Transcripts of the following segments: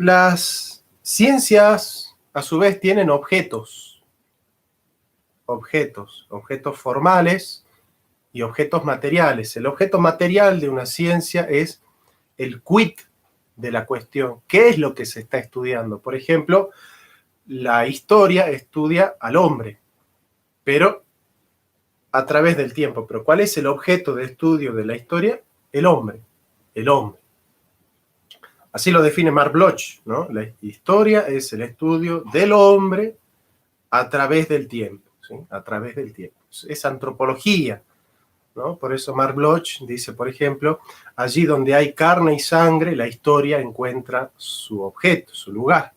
Las ciencias, a su vez, tienen objetos formales y objetos materiales. El objeto material de una ciencia es el quid de la cuestión. ¿Qué es lo que se está estudiando? Por ejemplo, la historia estudia al hombre, pero a través del tiempo. ¿Pero cuál es el objeto de estudio de la historia? El hombre. El hombre. Así lo define Marc Bloch, ¿no? La historia es el estudio del hombre a través del tiempo, ¿sí? A través del tiempo. Es antropología, ¿no? Por eso Marc Bloch dice, por ejemplo, allí donde hay carne y sangre, la historia encuentra su objeto, su lugar.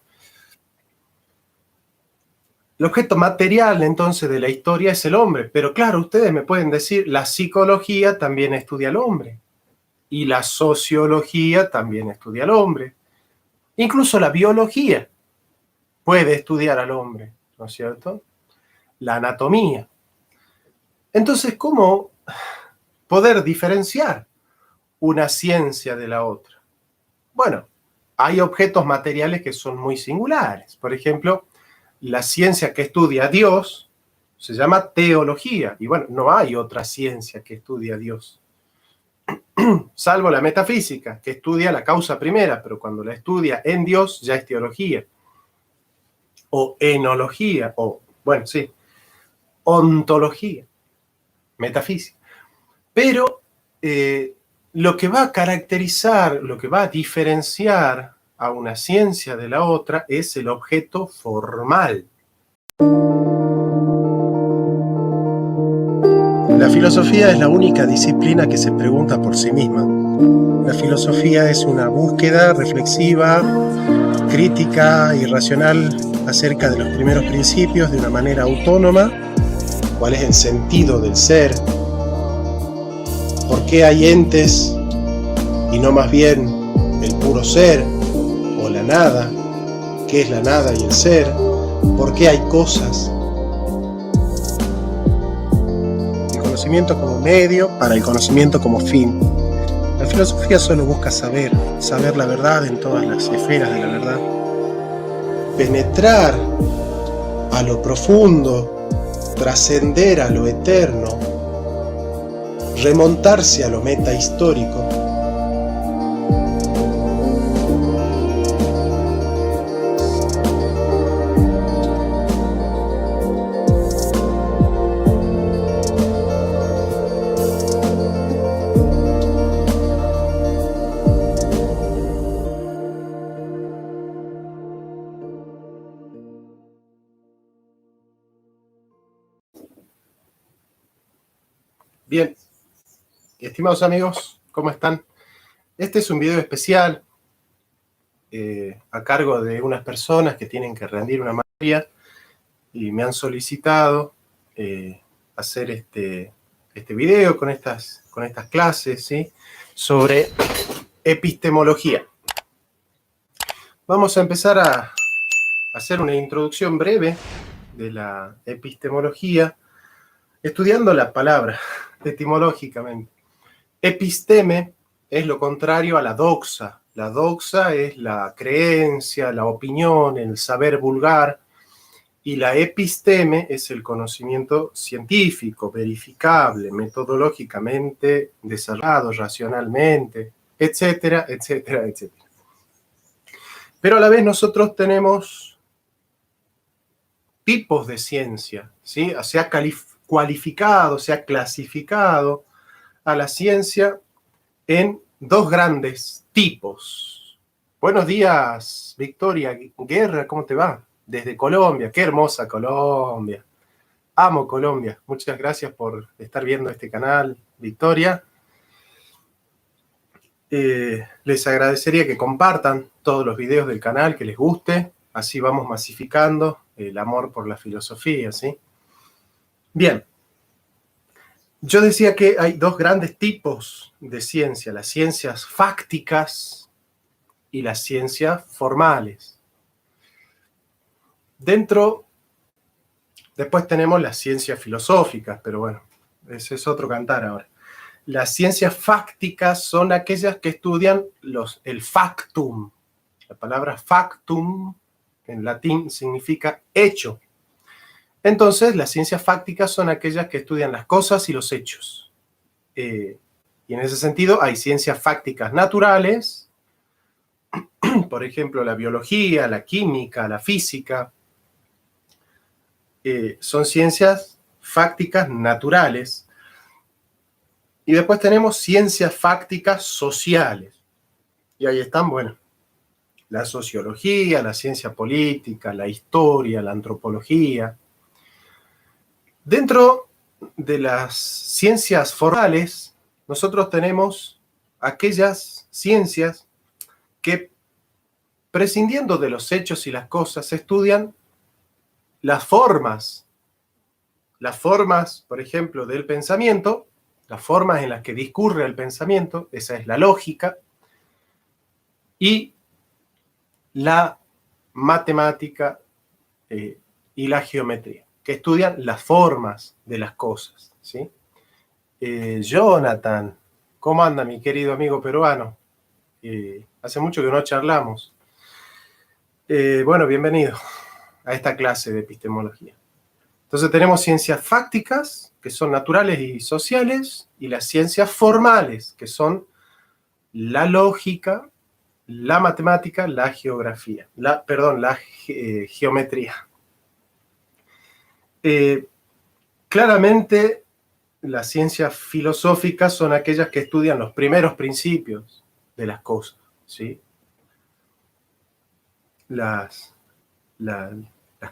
El objeto material, entonces, de la historia es el hombre. Pero claro, ustedes me pueden decir, la psicología también estudia al hombre. Y la sociología también estudia al hombre. Incluso la biología puede estudiar al hombre, ¿no es cierto? La anatomía. Entonces, ¿cómo poder diferenciar una ciencia de la otra? Bueno, hay objetos materiales que son muy singulares. Por ejemplo, la ciencia que estudia a Dios se llama teología. Y bueno, no hay otra ciencia que estudie a Dios. Salvo la metafísica, que estudia la causa primera, pero cuando la estudia en Dios ya es teología. O enología, o, bueno, sí, ontología, metafísica. Pero lo que va a caracterizar, lo que va a diferenciar a una ciencia de la otra es el objeto formal. La filosofía es la única disciplina que se pregunta por sí misma. La filosofía es una búsqueda reflexiva, crítica y racional acerca de los primeros principios de una manera autónoma. ¿Cuál es el sentido del ser? ¿Por qué hay entes y no más bien el puro ser o la nada? ¿Qué es la nada y el ser? ¿Por qué hay cosas? El conocimiento como medio para el conocimiento como fin. La filosofía solo busca saber la verdad en todas las esferas de la verdad. Penetrar a lo profundo, trascender a lo eterno, remontarse a lo metahistórico. Bien, estimados amigos, ¿cómo están? Este es un video especial a cargo de unas personas que tienen que rendir una materia y me han solicitado hacer este video con estas clases, ¿sí? Sobre epistemología. Vamos a empezar a hacer una introducción breve de la epistemología, estudiando la palabra etimológicamente. Episteme es lo contrario a la doxa. La doxa es la creencia, la opinión, el saber vulgar, y la episteme es el conocimiento científico, verificable, metodológicamente desarrollado, racionalmente, etcétera, etcétera, etcétera. Pero a la vez nosotros tenemos tipos de ciencia, ¿sí? Se ha cualificado, se ha clasificado a la ciencia en dos grandes tipos. Buenos días, Victoria Guerra, ¿cómo te va? Desde Colombia, qué hermosa Colombia. Amo Colombia. Muchas gracias por estar viendo este canal, Victoria. Les agradecería que compartan todos los videos del canal, que les guste. Así vamos masificando el amor por la filosofía, ¿sí? Bien. Yo decía que hay dos grandes tipos de ciencia, las ciencias fácticas y las ciencias formales. Después tenemos las ciencias filosóficas, pero bueno, ese es otro cantar ahora. Las ciencias fácticas son aquellas que estudian el factum, La palabra factum en latín significa hecho. Entonces, las ciencias fácticas son aquellas que estudian las cosas y los hechos. Y en ese sentido hay ciencias fácticas naturales, por ejemplo, la biología, la química, la física. Son ciencias fácticas naturales. Y después tenemos ciencias fácticas sociales. Y ahí están, bueno, la sociología, la ciencia política, la historia, la antropología. Dentro de las ciencias formales, nosotros tenemos aquellas ciencias que, prescindiendo de los hechos y las cosas, estudian las formas, por ejemplo, del pensamiento, las formas en las que discurre el pensamiento, esa es la lógica, y la matemática y la geometría, que estudian las formas de las cosas, ¿sí? Jonathan, ¿cómo anda mi querido amigo peruano? Hace mucho que no charlamos. Bueno, bienvenido a esta clase de epistemología. Entonces tenemos ciencias fácticas, que son naturales y sociales, y las ciencias formales, que son la lógica, la matemática, la geografía, la geometría. Claramente, las ciencias filosóficas son aquellas que estudian los primeros principios de las cosas, ¿sí? Las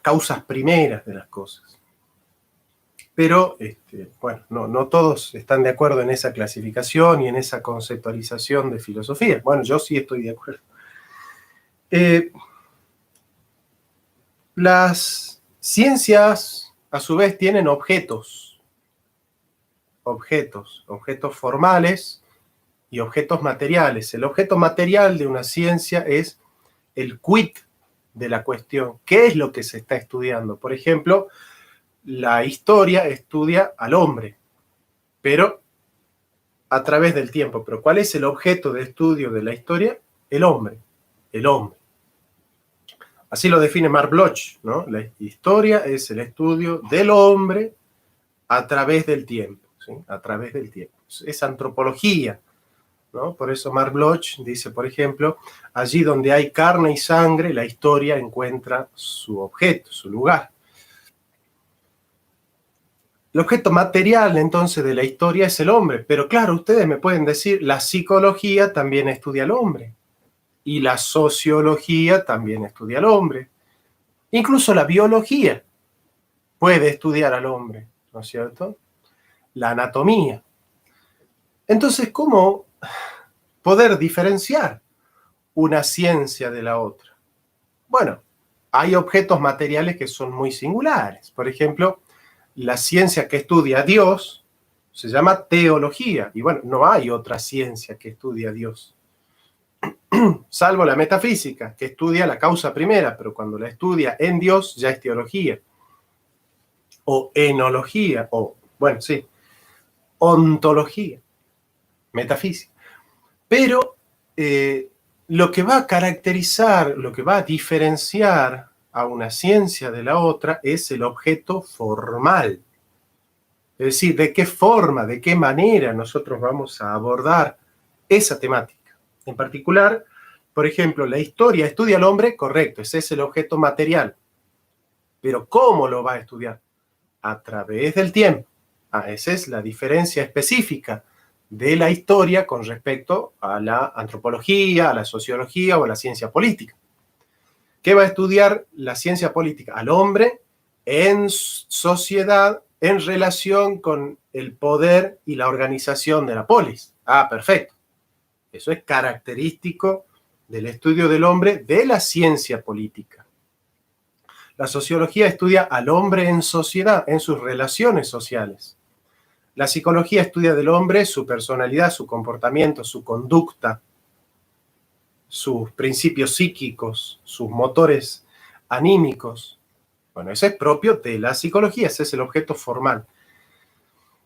causas primeras de las cosas. Pero, bueno, no todos están de acuerdo en esa clasificación y en esa conceptualización de filosofía. Bueno, yo sí estoy de acuerdo. Las ciencias, a su vez, tienen objetos formales y objetos materiales. El objeto material de una ciencia es el quid de la cuestión. ¿Qué es lo que se está estudiando? Por ejemplo, la historia estudia al hombre, pero a través del tiempo. ¿Pero cuál es el objeto de estudio de la historia? El hombre. El hombre. Así lo define Marc Bloch, ¿no? La historia es el estudio del hombre a través del tiempo, ¿sí? A través del tiempo. Es antropología, ¿no? Por eso Marc Bloch dice, por ejemplo, allí donde hay carne y sangre, la historia encuentra su objeto, su lugar. El objeto material, entonces, de la historia es el hombre. Pero claro, ustedes me pueden decir, la psicología también estudia al hombre. Y la sociología también estudia al hombre. Incluso la biología puede estudiar al hombre, ¿no es cierto? La anatomía. Entonces, ¿cómo poder diferenciar una ciencia de la otra? Bueno, hay objetos materiales que son muy singulares. Por ejemplo, la ciencia que estudia a Dios se llama teología. Y bueno, no hay otra ciencia que estudie a Dios. Salvo la metafísica, que estudia la causa primera, pero cuando la estudia en Dios ya es teología. O enología, o, bueno, sí, ontología, metafísica. Pero lo que va a caracterizar, lo que va a diferenciar a una ciencia de la otra es el objeto formal. Es decir, de qué forma, de qué manera nosotros vamos a abordar esa temática. En particular, por ejemplo, la historia estudia al hombre, correcto, ese es el objeto material. Pero ¿cómo lo va a estudiar? A través del tiempo. Esa es la diferencia específica de la historia con respecto a la antropología, a la sociología o a la ciencia política. ¿Qué va a estudiar la ciencia política? Al hombre en sociedad, en relación con el poder y la organización de la polis. Perfecto. Eso es característico del estudio del hombre de la ciencia política. La sociología estudia al hombre en sociedad, en sus relaciones sociales. La psicología estudia del hombre su personalidad, su comportamiento, su conducta, sus principios psíquicos, sus motores anímicos. Bueno, eso es propio de la psicología, ese es el objeto formal.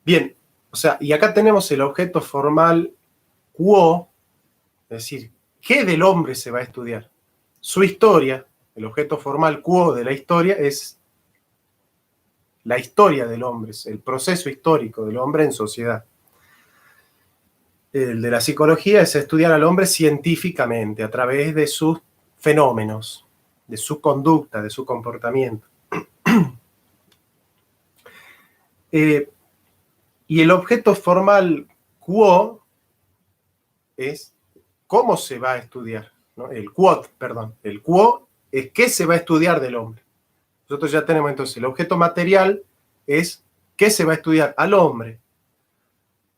Bien, o sea, y acá tenemos el objeto formal quo, es decir, ¿qué del hombre se va a estudiar? su historia, el objeto formal quo de la historia es la historia del hombre, es el proceso histórico del hombre en sociedad. El de la psicología es estudiar al hombre científicamente, a través de sus fenómenos, de su conducta, de su comportamiento. Y el objeto formal quo es cómo se va a estudiar, ¿no? El quod, perdón. El quo es qué se va a estudiar del hombre. Nosotros ya tenemos entonces el objeto material es qué se va a estudiar al hombre.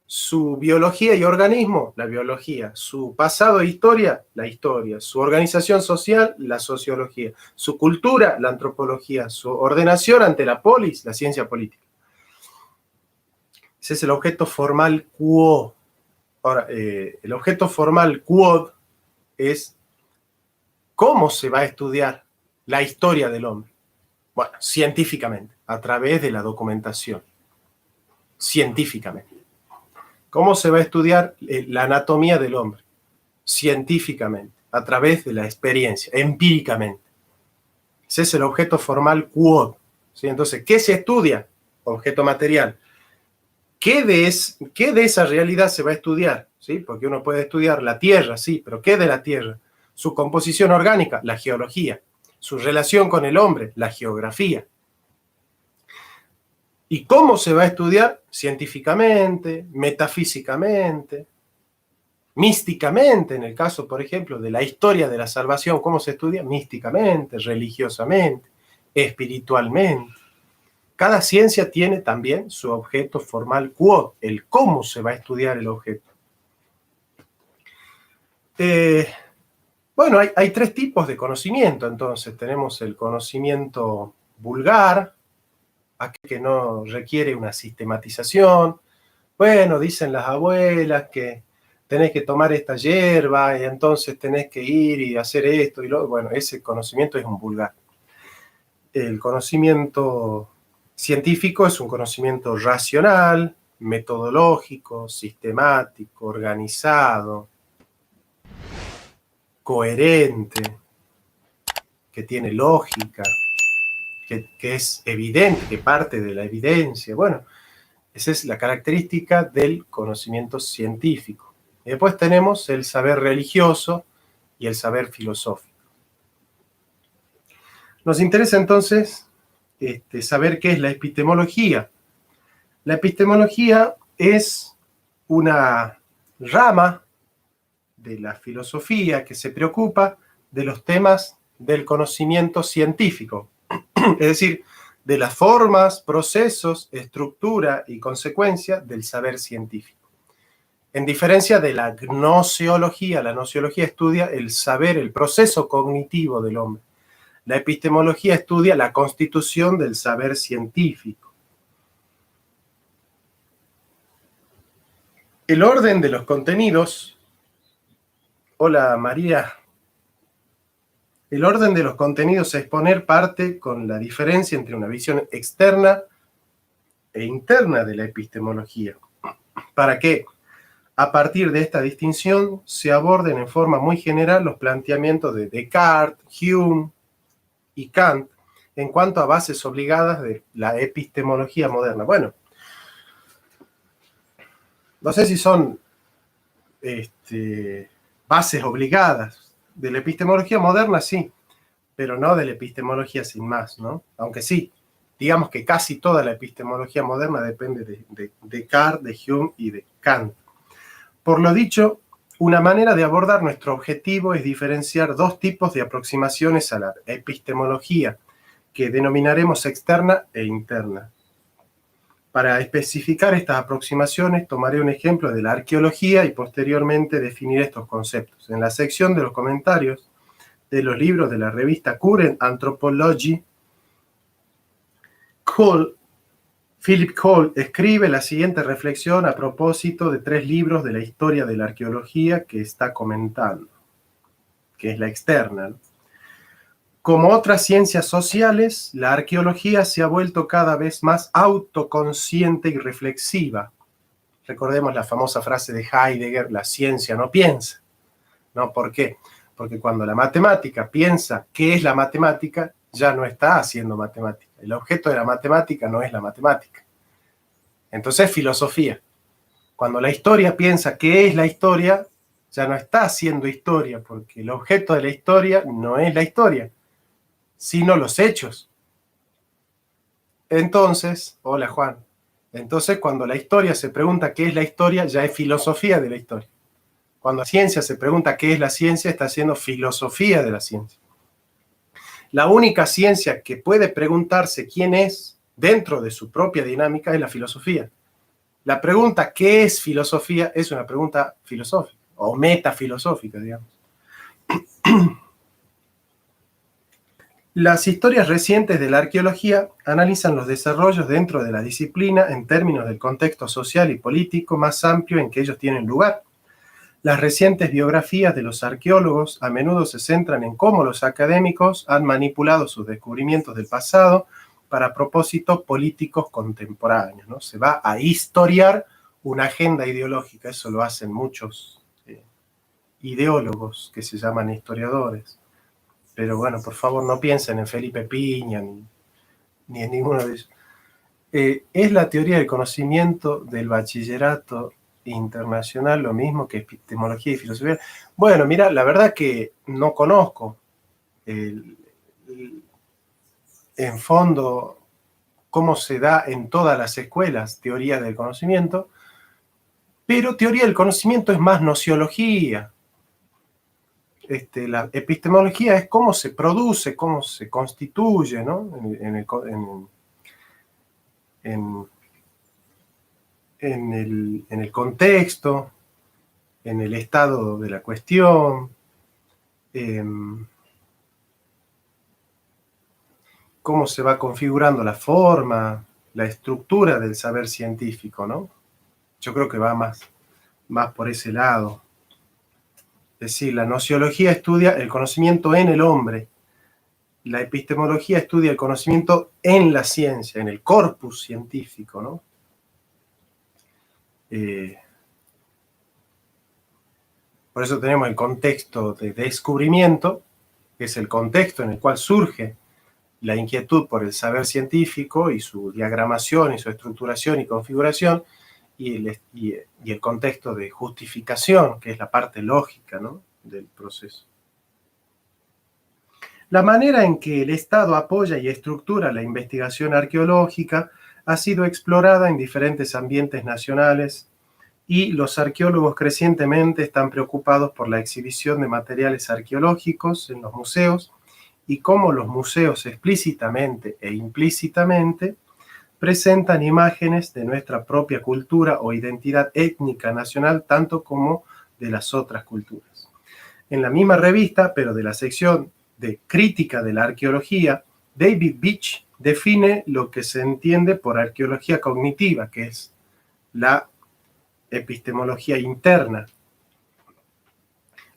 Su biología y organismo, la biología. Su pasado e historia, la historia. Su organización social, la sociología. Su cultura, la antropología. Su ordenación ante la polis, la ciencia política. Ese es el objeto formal quo. Ahora, el objeto formal quod es cómo se va a estudiar la historia del hombre. Bueno, científicamente, a través de la documentación. Científicamente. ¿Cómo se va a estudiar la anatomía del hombre? Científicamente, a través de la experiencia, empíricamente. Ese es el objeto formal quod. ¿Sí? Entonces, ¿qué se estudia? Objeto material. ¿Qué de esa realidad se va a estudiar? ¿Sí? Porque uno puede estudiar la Tierra, sí, pero ¿qué de la Tierra? Su composición orgánica, la geología. Su relación con el hombre, la geografía. ¿Y cómo se va a estudiar? Científicamente, metafísicamente, místicamente, en el caso, por ejemplo, de la historia de la salvación, ¿cómo se estudia? Místicamente, religiosamente, espiritualmente. Cada ciencia tiene también su objeto formal quod, el cómo se va a estudiar el objeto. Bueno, hay tres tipos de conocimiento, entonces. Tenemos el conocimiento vulgar, aquel que no requiere una sistematización. Bueno, dicen las abuelas que tenés que tomar esta hierba y entonces tenés que ir y hacer esto y lo. Bueno, ese conocimiento es un vulgar. El conocimiento científico es un conocimiento racional, metodológico, sistemático, organizado, coherente, que tiene lógica, que es evidente, que parte de la evidencia. Bueno, esa es la característica del conocimiento científico. Y después tenemos el saber religioso y el saber filosófico. Nos interesa entonces saber qué es la epistemología. La epistemología es una rama de la filosofía que se preocupa de los temas del conocimiento científico, es decir, de las formas, procesos, estructura y consecuencia del saber científico. En diferencia de la gnoseología, la gnoseología estudia el saber, el proceso cognitivo del hombre. La epistemología estudia la constitución del saber científico. El orden de los contenidos. Hola, María. El orden de los contenidos a exponer parte con la diferencia entre una visión externa e interna de la epistemología, para que, a partir de esta distinción, se aborden en forma muy general los planteamientos de Descartes, Hume y Kant en cuanto a bases obligadas de la epistemología moderna. Bueno, no sé si son bases obligadas. De la epistemología moderna, sí, pero no de la epistemología sin más, ¿no? Aunque sí, digamos que casi toda la epistemología moderna depende de Descartes, de Hume y de Kant. Por lo dicho, una manera de abordar nuestro objetivo es diferenciar dos tipos de aproximaciones a la epistemología, que denominaremos externa e interna. Para especificar estas aproximaciones, tomaré un ejemplo de la arqueología y posteriormente definiré estos conceptos. En la sección de los comentarios de los libros de la revista Current Anthropology, Philip Cole escribe la siguiente reflexión a propósito de tres libros de la historia de la arqueología que está comentando, que es la externa. Como otras ciencias sociales, la arqueología se ha vuelto cada vez más autoconsciente y reflexiva. Recordemos la famosa frase de Heidegger, la ciencia no piensa. ¿No? ¿Por qué? Porque cuando la matemática piensa qué es la matemática, ya no está haciendo matemática. El objeto de la matemática no es la matemática. Entonces, filosofía. Cuando la historia piensa qué es la historia, ya no está haciendo historia, porque el objeto de la historia no es la historia, sino los hechos. Entonces, hola Juan, entonces cuando la historia se pregunta qué es la historia, ya es filosofía de la historia. Cuando la ciencia se pregunta qué es la ciencia, está haciendo filosofía de la ciencia. La única ciencia que puede preguntarse quién es dentro de su propia dinámica es la filosofía. La pregunta ¿qué es filosofía? Es una pregunta filosófica o metafilosófica, digamos. Las historias recientes de la arqueología analizan los desarrollos dentro de la disciplina en términos del contexto social y político más amplio en que ellos tienen lugar. Las recientes biografías de los arqueólogos a menudo se centran en cómo los académicos han manipulado sus descubrimientos del pasado para propósitos políticos contemporáneos, ¿no? Se va a historiar una agenda ideológica, eso lo hacen muchos ideólogos que se llaman historiadores. Pero bueno, por favor no piensen en Felipe Piña ni en ninguno de ellos. ¿Es la teoría del conocimiento del bachillerato internacional lo mismo que epistemología y filosofía? Bueno, mira, la verdad que no conozco en fondo cómo se da en todas las escuelas teoría del conocimiento, pero teoría del conocimiento es más nociología. La epistemología es cómo se produce, cómo se constituye, ¿no? En el contexto, en el estado de la cuestión, cómo se va configurando la forma, la estructura del saber científico, ¿no? Yo creo que va más por ese lado. Es decir, la nociología estudia el conocimiento en el hombre, la epistemología estudia el conocimiento en la ciencia, en el corpus científico, ¿no? Por eso tenemos el contexto de descubrimiento, que es el contexto en el cual surge la inquietud por el saber científico y su diagramación y su estructuración y configuración, y el contexto de justificación, que es la parte lógica, ¿no?, del proceso. La manera en que el Estado apoya y estructura la investigación arqueológica ha sido explorada en diferentes ambientes nacionales y los arqueólogos crecientemente están preocupados por la exhibición de materiales arqueológicos en los museos y cómo los museos explícitamente e implícitamente presentan imágenes de nuestra propia cultura o identidad étnica nacional, tanto como de las otras culturas. En la misma revista, pero de la sección de Crítica de la Arqueología, David Beach define lo que se entiende por arqueología cognitiva, que es la epistemología interna.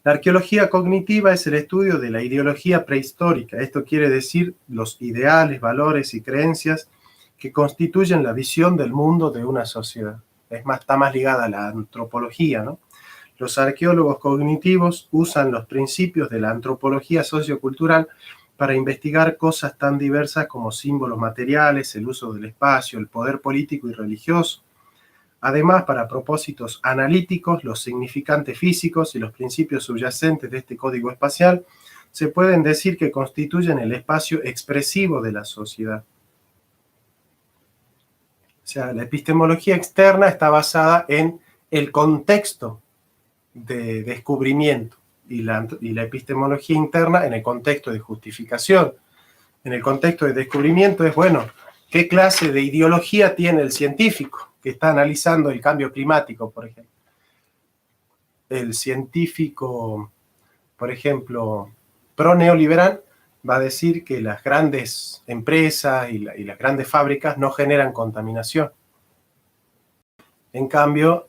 La arqueología cognitiva es el estudio de la ideología prehistórica. Esto quiere decir los ideales, valores y creencias que constituyen la visión del mundo de una sociedad. Es más, está más ligada a la antropología, ¿no? Los arqueólogos cognitivos usan los principios de la antropología sociocultural para investigar cosas tan diversas como símbolos materiales, el uso del espacio, el poder político y religioso. Además, para propósitos analíticos, los significantes físicos y los principios subyacentes de este código espacial se pueden decir que constituyen el espacio expresivo de la sociedad. O sea, la epistemología externa está basada en el contexto de descubrimiento y la epistemología interna en el contexto de justificación. En el contexto de descubrimiento es, bueno, ¿qué clase de ideología tiene el científico que está analizando el cambio climático, por ejemplo? El científico, por ejemplo, pro-neoliberal va a decir que las grandes empresas y las grandes fábricas no generan contaminación. En cambio,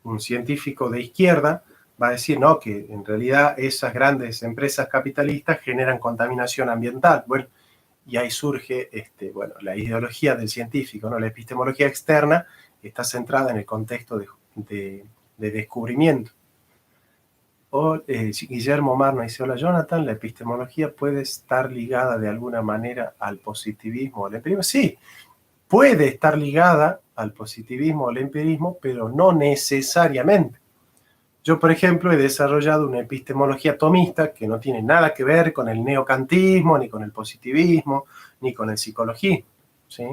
un científico de izquierda va a decir, no, que en realidad esas grandes empresas capitalistas generan contaminación ambiental. Bueno, y ahí surge la ideología del científico, ¿no? La epistemología externa está centrada en el contexto de descubrimiento. Guillermo Omar nos dice, hola Jonathan, ¿la epistemología puede estar ligada de alguna manera al positivismo o al empirismo? Sí, puede estar ligada al positivismo o al empirismo, pero no necesariamente. Yo, por ejemplo, he desarrollado una epistemología tomista que no tiene nada que ver con el neocantismo, ni con el positivismo, ni con el psicologismo, ¿sí?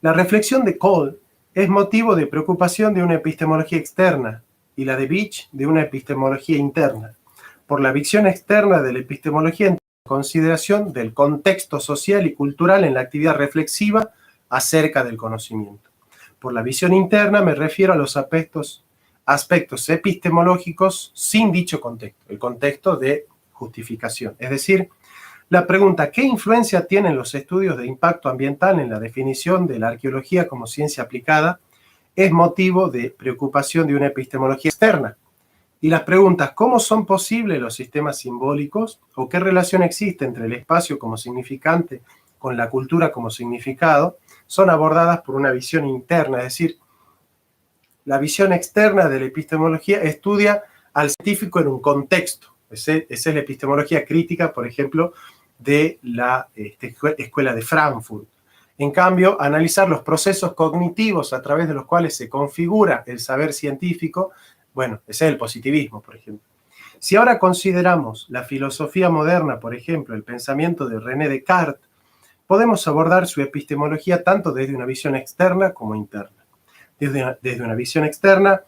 La reflexión de Cole es motivo de preocupación de una epistemología externa y la de Beach de una epistemología interna, por la visión externa de la epistemología en consideración del contexto social y cultural en la actividad reflexiva acerca del conocimiento. Por la visión interna me refiero a los aspectos epistemológicos sin dicho contexto, el contexto de justificación. Es decir, la pregunta, ¿qué influencia tienen los estudios de impacto ambiental en la definición de la arqueología como ciencia aplicada? Es motivo de preocupación de una epistemología externa. Y las preguntas, ¿cómo son posibles los sistemas simbólicos? ¿O qué relación existe entre el espacio como significante con la cultura como significado? Son abordadas por una visión interna, es decir, la visión externa de la epistemología estudia al científico en un contexto. Esa es la epistemología crítica, por ejemplo, de la Escuela de Frankfurt. En cambio, analizar los procesos cognitivos a través de los cuales se configura el saber científico, bueno, ese es el positivismo, por ejemplo. Si ahora consideramos la filosofía moderna, por ejemplo, el pensamiento de René Descartes, podemos abordar su epistemología tanto desde una visión externa como interna. Desde una visión externa,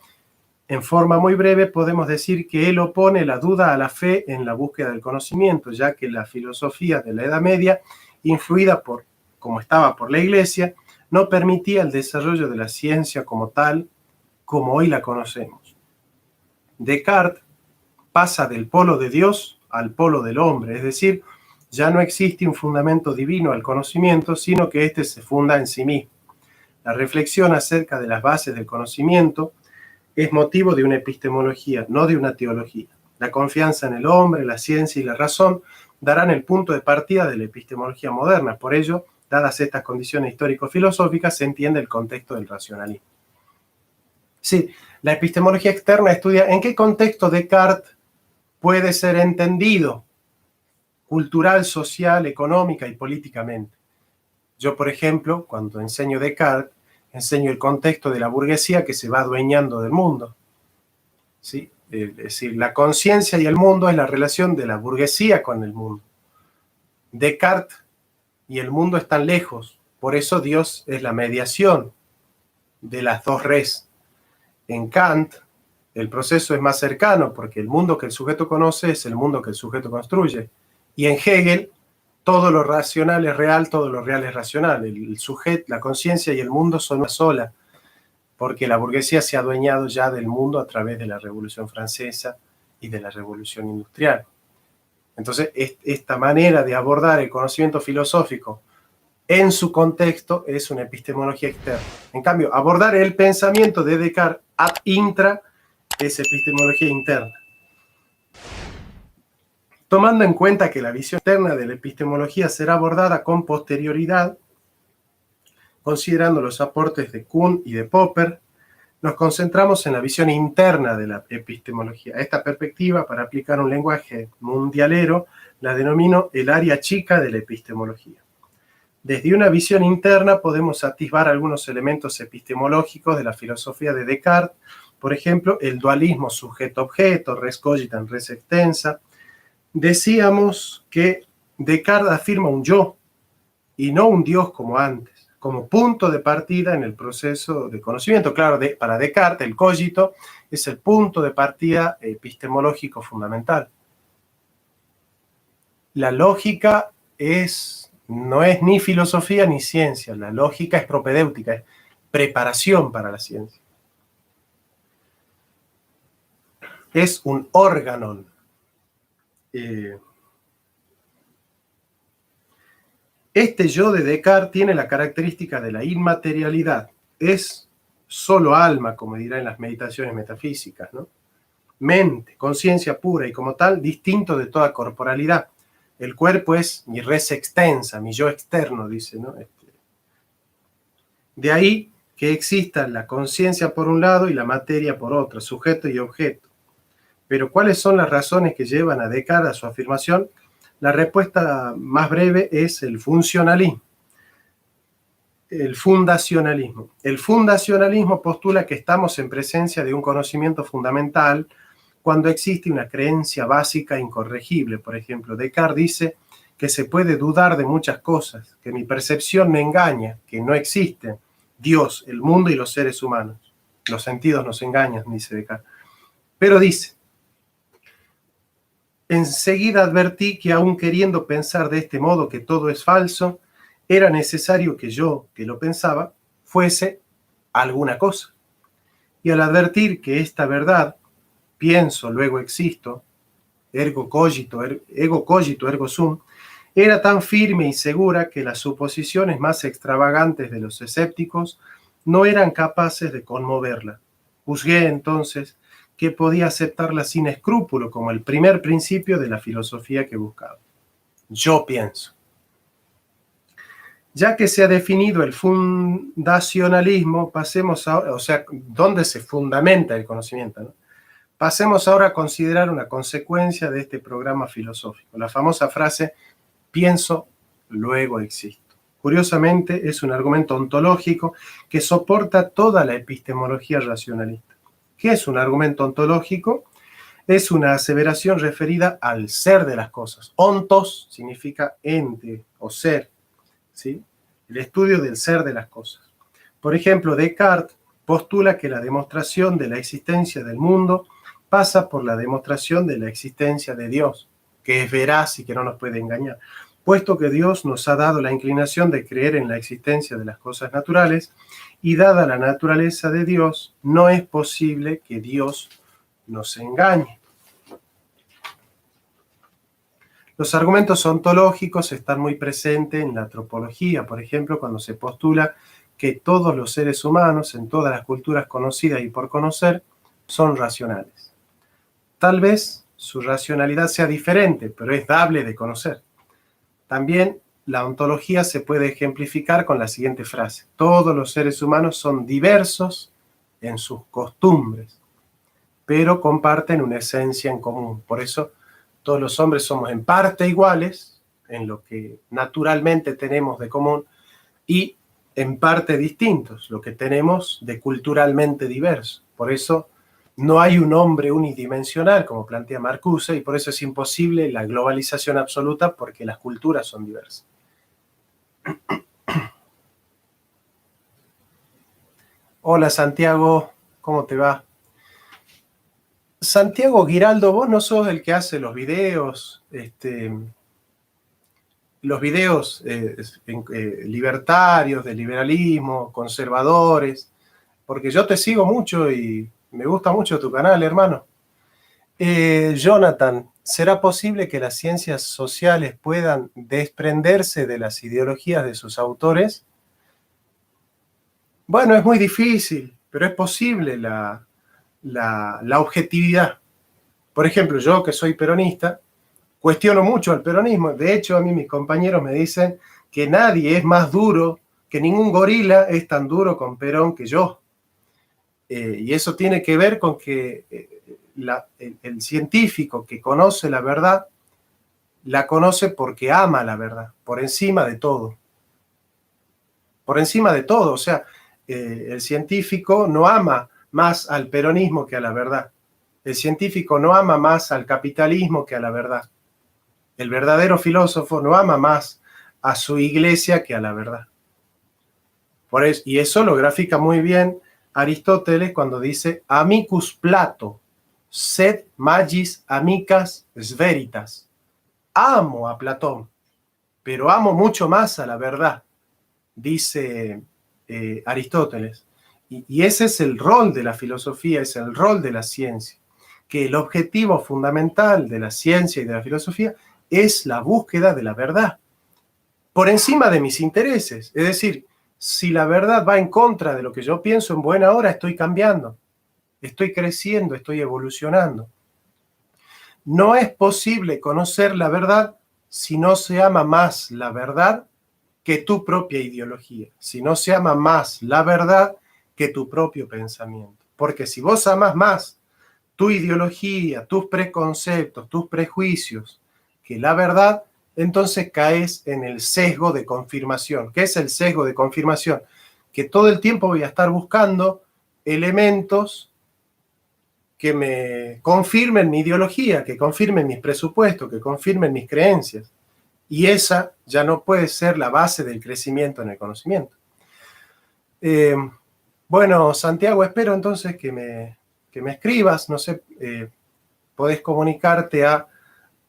en forma muy breve, podemos decir que él opone la duda a la fe en la búsqueda del conocimiento, ya que la filosofía de la Edad Media, influida como estaba por la Iglesia, no permitía el desarrollo de la ciencia como tal, como hoy la conocemos. Descartes pasa del polo de Dios al polo del hombre, es decir, ya no existe un fundamento divino al conocimiento, sino que éste se funda en sí mismo. La reflexión acerca de las bases del conocimiento es motivo de una epistemología, no de una teología. La confianza en el hombre, la ciencia y la razón darán el punto de partida de la epistemología moderna. Por ello, dadas estas condiciones histórico-filosóficas, se entiende el contexto del racionalismo. Sí, la epistemología externa estudia en qué contexto Descartes puede ser entendido cultural, social, económica y políticamente. Yo, por ejemplo, cuando enseño Descartes, enseño el contexto de la burguesía que se va adueñando del mundo. ¿Sí? Es decir, la conciencia y el mundo es la relación de la burguesía con el mundo. Descartes y el mundo están lejos, por eso Dios es la mediación de las dos res. En Kant, el proceso es más cercano, porque el mundo que el sujeto conoce es el mundo que el sujeto construye. Y en Hegel, todo lo racional es real, todo lo real es racional. El sujeto, la conciencia y el mundo son una sola, porque la burguesía se ha adueñado ya del mundo a través de la Revolución Francesa y de la Revolución Industrial. Entonces, esta manera de abordar el conocimiento filosófico en su contexto es una epistemología externa. En cambio, abordar el pensamiento de Descartes ad intra es epistemología interna. Tomando en cuenta que la visión externa de la epistemología será abordada con posterioridad, considerando los aportes de Kuhn y de Popper, nos concentramos en la visión interna de la epistemología. Esta perspectiva, para aplicar un lenguaje mundialero, la denomino el área chica de la epistemología. Desde una visión interna podemos atisbar algunos elementos epistemológicos de la filosofía de Descartes, por ejemplo, el dualismo sujeto-objeto, res cogitam, res extensa. Decíamos que Descartes afirma un yo y no un Dios como antes, como punto de partida en el proceso de conocimiento. Claro, para Descartes el cogito es el punto de partida epistemológico fundamental. La lógica no es ni filosofía ni ciencia, la lógica es propedéutica, es preparación para la ciencia. Es un órgano. Este yo de Descartes tiene la característica de la inmaterialidad. Es solo alma, como dirá en las meditaciones metafísicas, ¿no? Mente, conciencia pura y como tal, distinto de toda corporalidad. El cuerpo es mi res extensa, mi yo externo, dice, ¿no? De ahí que exista la conciencia por un lado y la materia por otro, sujeto y objeto. Pero ¿cuáles son las razones que llevan a Descartes a su afirmación? La respuesta más breve es el funcionalismo. El fundacionalismo. El fundacionalismo postula que estamos en presencia de un conocimiento fundamental cuando existe una creencia básica incorregible. Por ejemplo, Descartes dice que se puede dudar de muchas cosas, que mi percepción me engaña, que no existe Dios, el mundo y los seres humanos. Los sentidos nos engañan, dice Descartes. Pero dice, enseguida advertí que aun queriendo pensar de este modo que todo es falso, era necesario que yo, que lo pensaba, fuese alguna cosa. Y al advertir que esta verdad, pienso, luego existo, ego cogito ergo sum, era tan firme y segura que las suposiciones más extravagantes de los escépticos no eran capaces de conmoverla. Juzgué entonces que podía aceptarla sin escrúpulo como el primer principio de la filosofía que buscaba. Yo pienso. Ya que se ha definido el fundacionalismo, pasemos ahora, o sea, ¿dónde se fundamenta el conocimiento, ¿no? Pasemos ahora a considerar una consecuencia de este programa filosófico, la famosa frase, pienso, luego existo. Curiosamente, es un argumento ontológico que soporta toda la epistemología racionalista. ¿Qué es un argumento ontológico? Es una aseveración referida al ser de las cosas. Ontos significa ente o ser, ¿sí? El estudio del ser de las cosas. Por ejemplo, Descartes postula que la demostración de la existencia del mundo pasa por la demostración de la existencia de Dios, que es veraz y que no nos puede engañar. Puesto que Dios nos ha dado la inclinación de creer en la existencia de las cosas naturales, y dada la naturaleza de Dios, no es posible que Dios nos engañe. Los argumentos ontológicos están muy presentes en la antropología, por ejemplo, cuando se postula que todos los seres humanos, en todas las culturas conocidas y por conocer, son racionales. Tal vez su racionalidad sea diferente, pero es dable de conocer. También la ontología se puede ejemplificar con la siguiente frase. Todos los seres humanos son diversos en sus costumbres, pero comparten una esencia en común. Por eso todos los hombres somos en parte iguales en lo que naturalmente tenemos de común y en parte distintos, lo que tenemos de culturalmente diverso. Por eso no hay un hombre unidimensional, como plantea Marcuse, y por eso es imposible la globalización absoluta porque las culturas son diversas. Hola Santiago, ¿cómo te va? Santiago Giraldo, vos no sos el que hace los videos, libertarios, de liberalismo, conservadores, porque yo te sigo mucho y me gusta mucho tu canal, hermano. Jonathan, ¿será posible que las ciencias sociales puedan desprenderse de las ideologías de sus autores? Bueno, es muy difícil, pero es posible la objetividad. Por ejemplo, yo que soy peronista, cuestiono mucho al peronismo. De hecho, a mí mis compañeros me dicen que nadie es más duro, que ningún gorila es tan duro con Perón que yo. Y eso tiene que ver con que el científico que conoce la verdad, la conoce porque ama la verdad, por encima de todo. Por encima de todo, o sea, el científico no ama más al peronismo que a la verdad. El científico no ama más al capitalismo que a la verdad. El verdadero filósofo no ama más a su iglesia que a la verdad. Por eso, y eso lo grafica muy bien Aristóteles cuando dice amicus Plato, sed magis amicas veritas. Amo a Platón, pero amo mucho más a la verdad, dice Aristóteles. Y ese es el rol de la filosofía, es el rol de la ciencia, que el objetivo fundamental de la ciencia y de la filosofía es la búsqueda de la verdad, por encima de mis intereses. Es decir, si la verdad va en contra de lo que yo pienso, en buena hora estoy cambiando, estoy creciendo, estoy evolucionando. No es posible conocer la verdad si no se ama más la verdad que tu propia ideología, si no se ama más la verdad que tu propio pensamiento. Porque si vos amas más tu ideología, tus preconceptos, tus prejuicios, que la verdad, entonces caes en el sesgo de confirmación. ¿Qué es el sesgo de confirmación? Que todo el tiempo voy a estar buscando elementos que me confirmen mi ideología, que confirmen mis presupuestos, que confirmen mis creencias. Y esa ya no puede ser la base del crecimiento en el conocimiento. Bueno, Santiago, espero entonces que me escribas, no sé, podés comunicarte a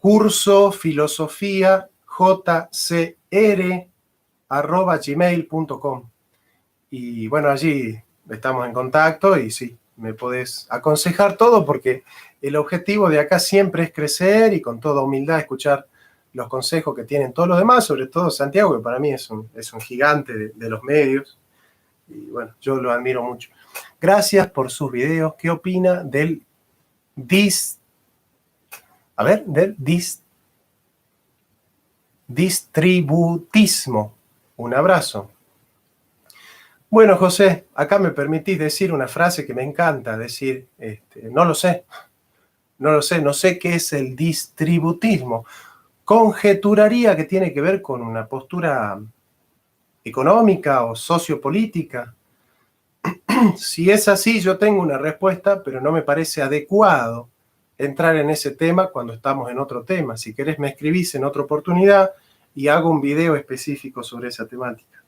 cursofilosofia.jcr@gmail.com. Y bueno, allí estamos en contacto y sí, me podés aconsejar todo porque el objetivo de acá siempre es crecer y con toda humildad escuchar los consejos que tienen todos los demás, sobre todo Santiago, que para mí es un gigante de los medios. Y bueno, yo lo admiro mucho. Gracias por sus videos. ¿Qué opina del distributismo? Un abrazo. Bueno, José, acá me permitís decir una frase que me encanta decir, no lo sé, no sé qué es el distributismo. Conjeturaría que tiene que ver con una postura económica o sociopolítica. Si es así, yo tengo una respuesta, pero no me parece adecuado entrar en ese tema cuando estamos en otro tema. Si querés, me escribís en otra oportunidad y hago un video específico sobre esa temática.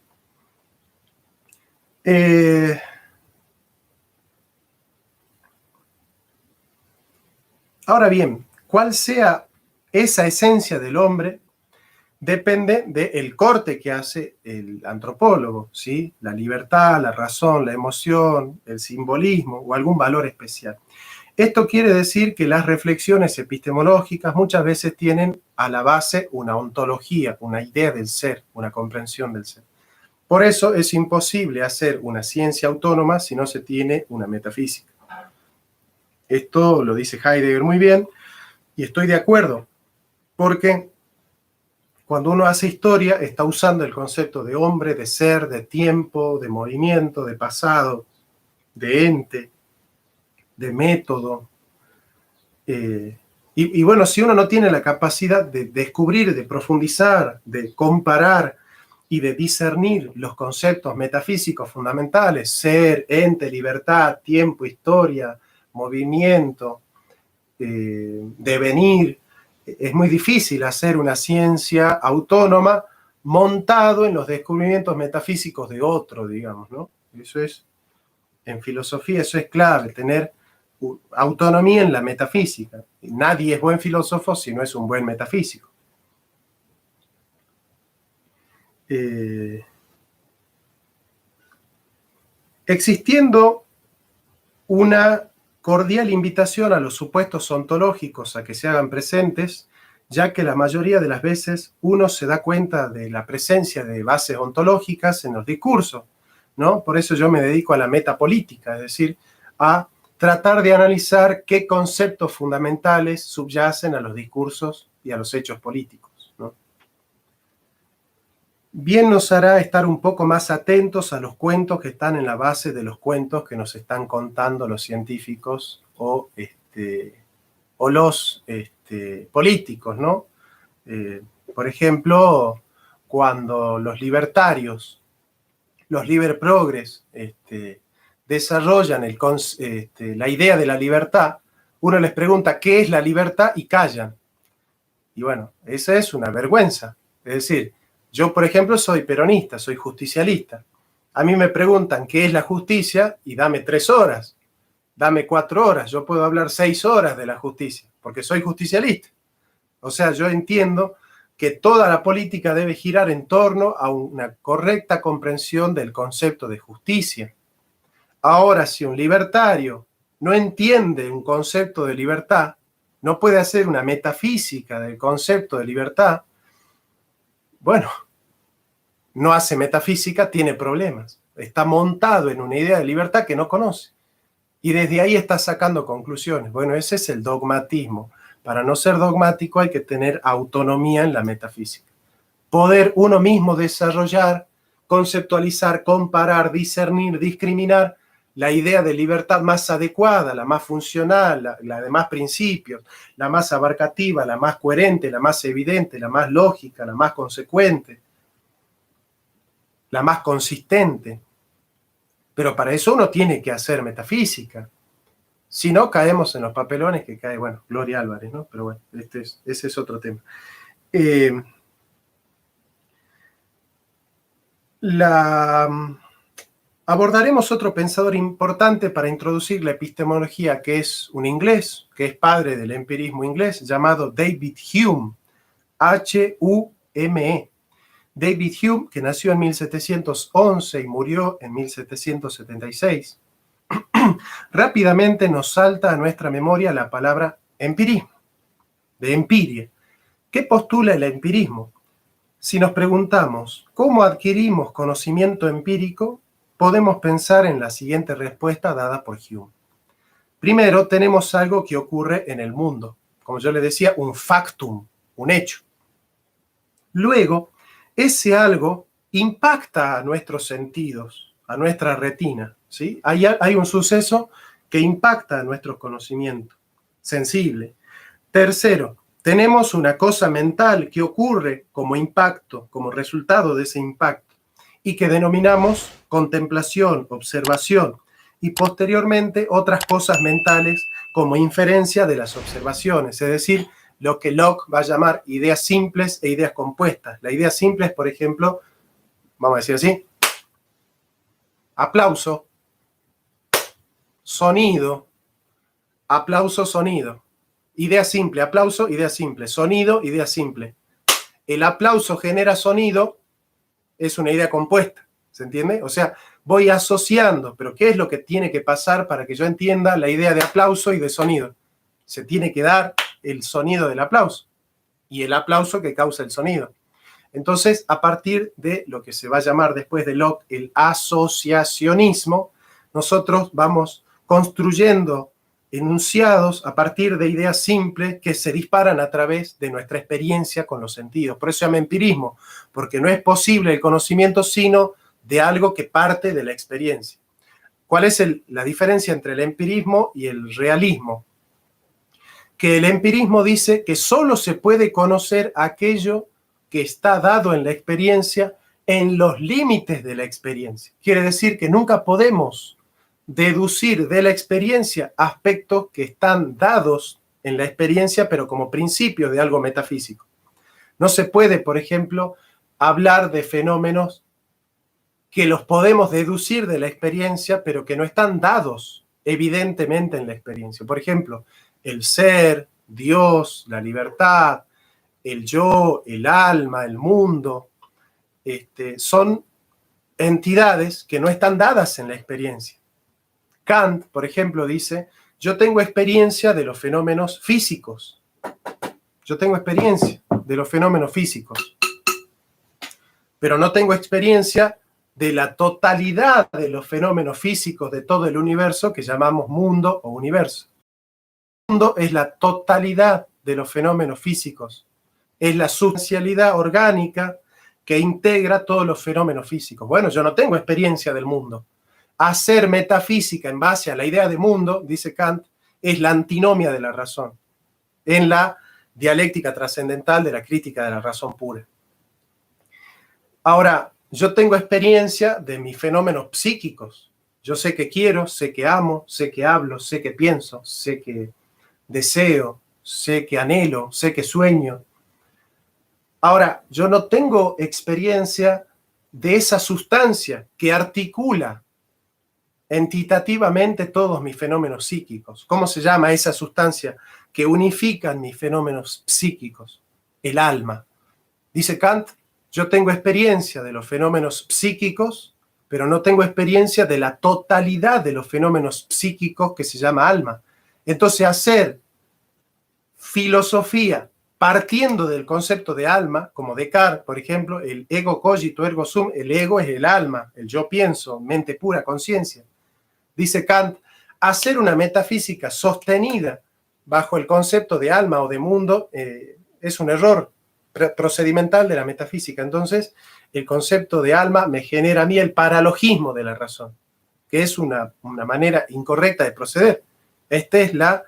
Ahora bien, cuál sea esa esencia del hombre depende del corte que hace el antropólogo, ¿sí? La libertad, la razón, la emoción, el simbolismo o algún valor especial. Esto quiere decir que las reflexiones epistemológicas muchas veces tienen a la base una ontología, una idea del ser, una comprensión del ser. Por eso es imposible hacer una ciencia autónoma si no se tiene una metafísica. Esto lo dice Heidegger muy bien y estoy de acuerdo, porque cuando uno hace historia está usando el concepto de hombre, de ser, de tiempo, de movimiento, de pasado, de ente, de método. Y bueno, si uno no tiene la capacidad de descubrir, de profundizar, de comparar y de discernir los conceptos metafísicos fundamentales, ser, ente, libertad, tiempo, historia, movimiento, devenir, es muy difícil hacer una ciencia autónoma montado en los descubrimientos metafísicos de otro, digamos, ¿no? Eso es, en filosofía, eso es clave, tener autonomía en la metafísica. Nadie es buen filósofo si no es un buen metafísico. Existiendo una cordial invitación a los supuestos ontológicos a que se hagan presentes, ya que la mayoría de las veces uno se da cuenta de la presencia de bases ontológicas en los discursos, ¿no? Por eso yo me dedico a la metapolítica, es decir, a tratar de analizar qué conceptos fundamentales subyacen a los discursos y a los hechos políticos, ¿no? Bien nos hará estar un poco más atentos a los cuentos que están en la base de los cuentos que nos están contando los científicos o los políticos, ¿no? Por ejemplo, cuando los libertarios, los liberprogres, desarrollan la idea de la libertad, uno les pregunta qué es la libertad y callan. Y bueno, esa es una vergüenza. Es decir, yo, por ejemplo, soy peronista, soy justicialista. A mí me preguntan qué es la justicia y dame 3 horas, dame 4 horas. Yo puedo hablar 6 horas de la justicia, porque soy justicialista. O sea, yo entiendo que toda la política debe girar en torno a una correcta comprensión del concepto de justicia. Ahora, si un libertario no entiende un concepto de libertad, no puede hacer una metafísica del concepto de libertad, bueno, no hace metafísica, tiene problemas. Está montado en una idea de libertad que no conoce. Y desde ahí está sacando conclusiones. Bueno, ese es el dogmatismo. Para no ser dogmático hay que tener autonomía en la metafísica. Poder uno mismo desarrollar, conceptualizar, comparar, discernir, discriminar la idea de libertad más adecuada, la más funcional, la de más principios, la más abarcativa, la más coherente, la más evidente, la más lógica, la más consecuente, la más consistente. Pero para eso uno tiene que hacer metafísica. Si no, caemos en los papelones que cae, bueno, Gloria Álvarez, ¿no? Pero bueno, ese es otro tema. Abordaremos otro pensador importante para introducir la epistemología, que es un inglés, que es padre del empirismo inglés, llamado David Hume, H-U-M-E. David Hume, que nació en 1711 y murió en 1776. Rápidamente nos salta a nuestra memoria la palabra empirismo, de empiria. ¿Qué postula el empirismo? Si nos preguntamos cómo adquirimos conocimiento empírico, podemos pensar en la siguiente respuesta dada por Hume. Primero, tenemos algo que ocurre en el mundo, como yo le decía, un factum, un hecho. Luego, ese algo impacta a nuestros sentidos, a nuestra retina, ¿sí? Hay un suceso que impacta a nuestro conocimiento sensible. Tercero, tenemos una cosa mental que ocurre como impacto, como resultado de ese impacto, y que denominamos contemplación, observación, y posteriormente otras cosas mentales como inferencia de las observaciones, es decir, lo que Locke va a llamar ideas simples e ideas compuestas. La idea simple es, por ejemplo, vamos a decir así, aplauso, sonido, aplauso, sonido. Idea simple, aplauso, idea simple. Sonido, idea simple. El aplauso genera sonido, es una idea compuesta, ¿se entiende? O sea, voy asociando, pero ¿qué es lo que tiene que pasar para que yo entienda la idea de aplauso y de sonido? Se tiene que dar el sonido del aplauso y el aplauso que causa el sonido. Entonces, a partir de lo que se va a llamar después de Locke el asociacionismo, nosotros vamos construyendo enunciados a partir de ideas simples que se disparan a través de nuestra experiencia con los sentidos. Por eso se llama empirismo, porque no es posible el conocimiento sino de algo que parte de la experiencia. ¿Cuál es la diferencia entre el empirismo y el realismo? Que el empirismo dice que solo se puede conocer aquello que está dado en la experiencia en los límites de la experiencia. Quiere decir que nunca podemos deducir de la experiencia aspectos que están dados en la experiencia, pero como principios de algo metafísico. No se puede, por ejemplo, hablar de fenómenos que los podemos deducir de la experiencia, pero que no están dados evidentemente en la experiencia. Por ejemplo, el ser, Dios, la libertad, el yo, el alma, el mundo, son entidades que no están dadas en la experiencia. Kant, por ejemplo, dice, yo tengo experiencia de los fenómenos físicos. Yo tengo experiencia de los fenómenos físicos, pero no tengo experiencia de la totalidad de los fenómenos físicos de todo el universo que llamamos mundo o universo. El mundo es la totalidad de los fenómenos físicos, es la sustancialidad orgánica que integra todos los fenómenos físicos. Bueno, yo no tengo experiencia del mundo. Hacer metafísica en base a la idea de mundo, dice Kant, es la antinomia de la razón, en la dialéctica trascendental de la crítica de la razón pura. Ahora, yo tengo experiencia de mis fenómenos psíquicos. Yo sé que quiero, sé que amo, sé que hablo, sé que pienso, sé que deseo, sé que anhelo, sé que sueño. Ahora, yo no tengo experiencia de esa sustancia que articula entitativamente todos mis fenómenos psíquicos. ¿Cómo se llama esa sustancia que unifican mis fenómenos psíquicos? El alma. Dice Kant, yo tengo experiencia de los fenómenos psíquicos, pero no tengo experiencia de la totalidad de los fenómenos psíquicos que se llama alma. Entonces, hacer filosofía partiendo del concepto de alma, como Descartes, por ejemplo, el ego cogito ergo sum, el ego es el alma, el yo pienso, mente pura, conciencia. Dice Kant, hacer una metafísica sostenida bajo el concepto de alma o de mundo es un error procedimental de la metafísica. Entonces, el concepto de alma me genera a mí el paralogismo de la razón. que es una manera incorrecta de proceder. Esta es la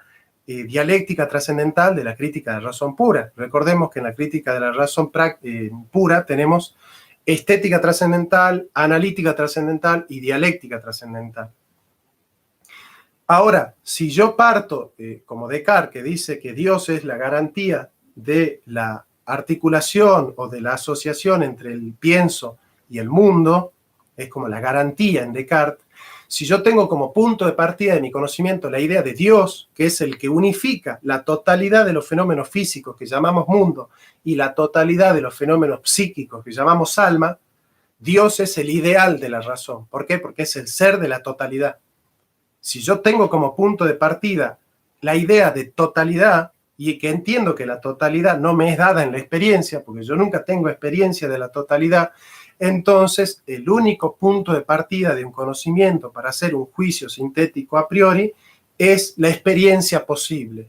dialéctica trascendental de la crítica de la razón pura. Recordemos que en la crítica de la razón pura tenemos estética trascendental, analítica trascendental y dialéctica trascendental. Ahora, si yo parto, como Descartes, que dice que Dios es la garantía de la articulación o de la asociación entre el pienso y el mundo, es como la garantía en Descartes. Si yo tengo como punto de partida de mi conocimiento la idea de Dios, que es el que unifica la totalidad de los fenómenos físicos que llamamos mundo y la totalidad de los fenómenos psíquicos que llamamos alma, Dios es el ideal de la razón. ¿Por qué? Porque es el ser de la totalidad. Si yo tengo como punto de partida la idea de totalidad y que entiendo que la totalidad no me es dada en la experiencia, porque yo nunca tengo experiencia de la totalidad, entonces el único punto de partida de un conocimiento para hacer un juicio sintético a priori es la experiencia posible.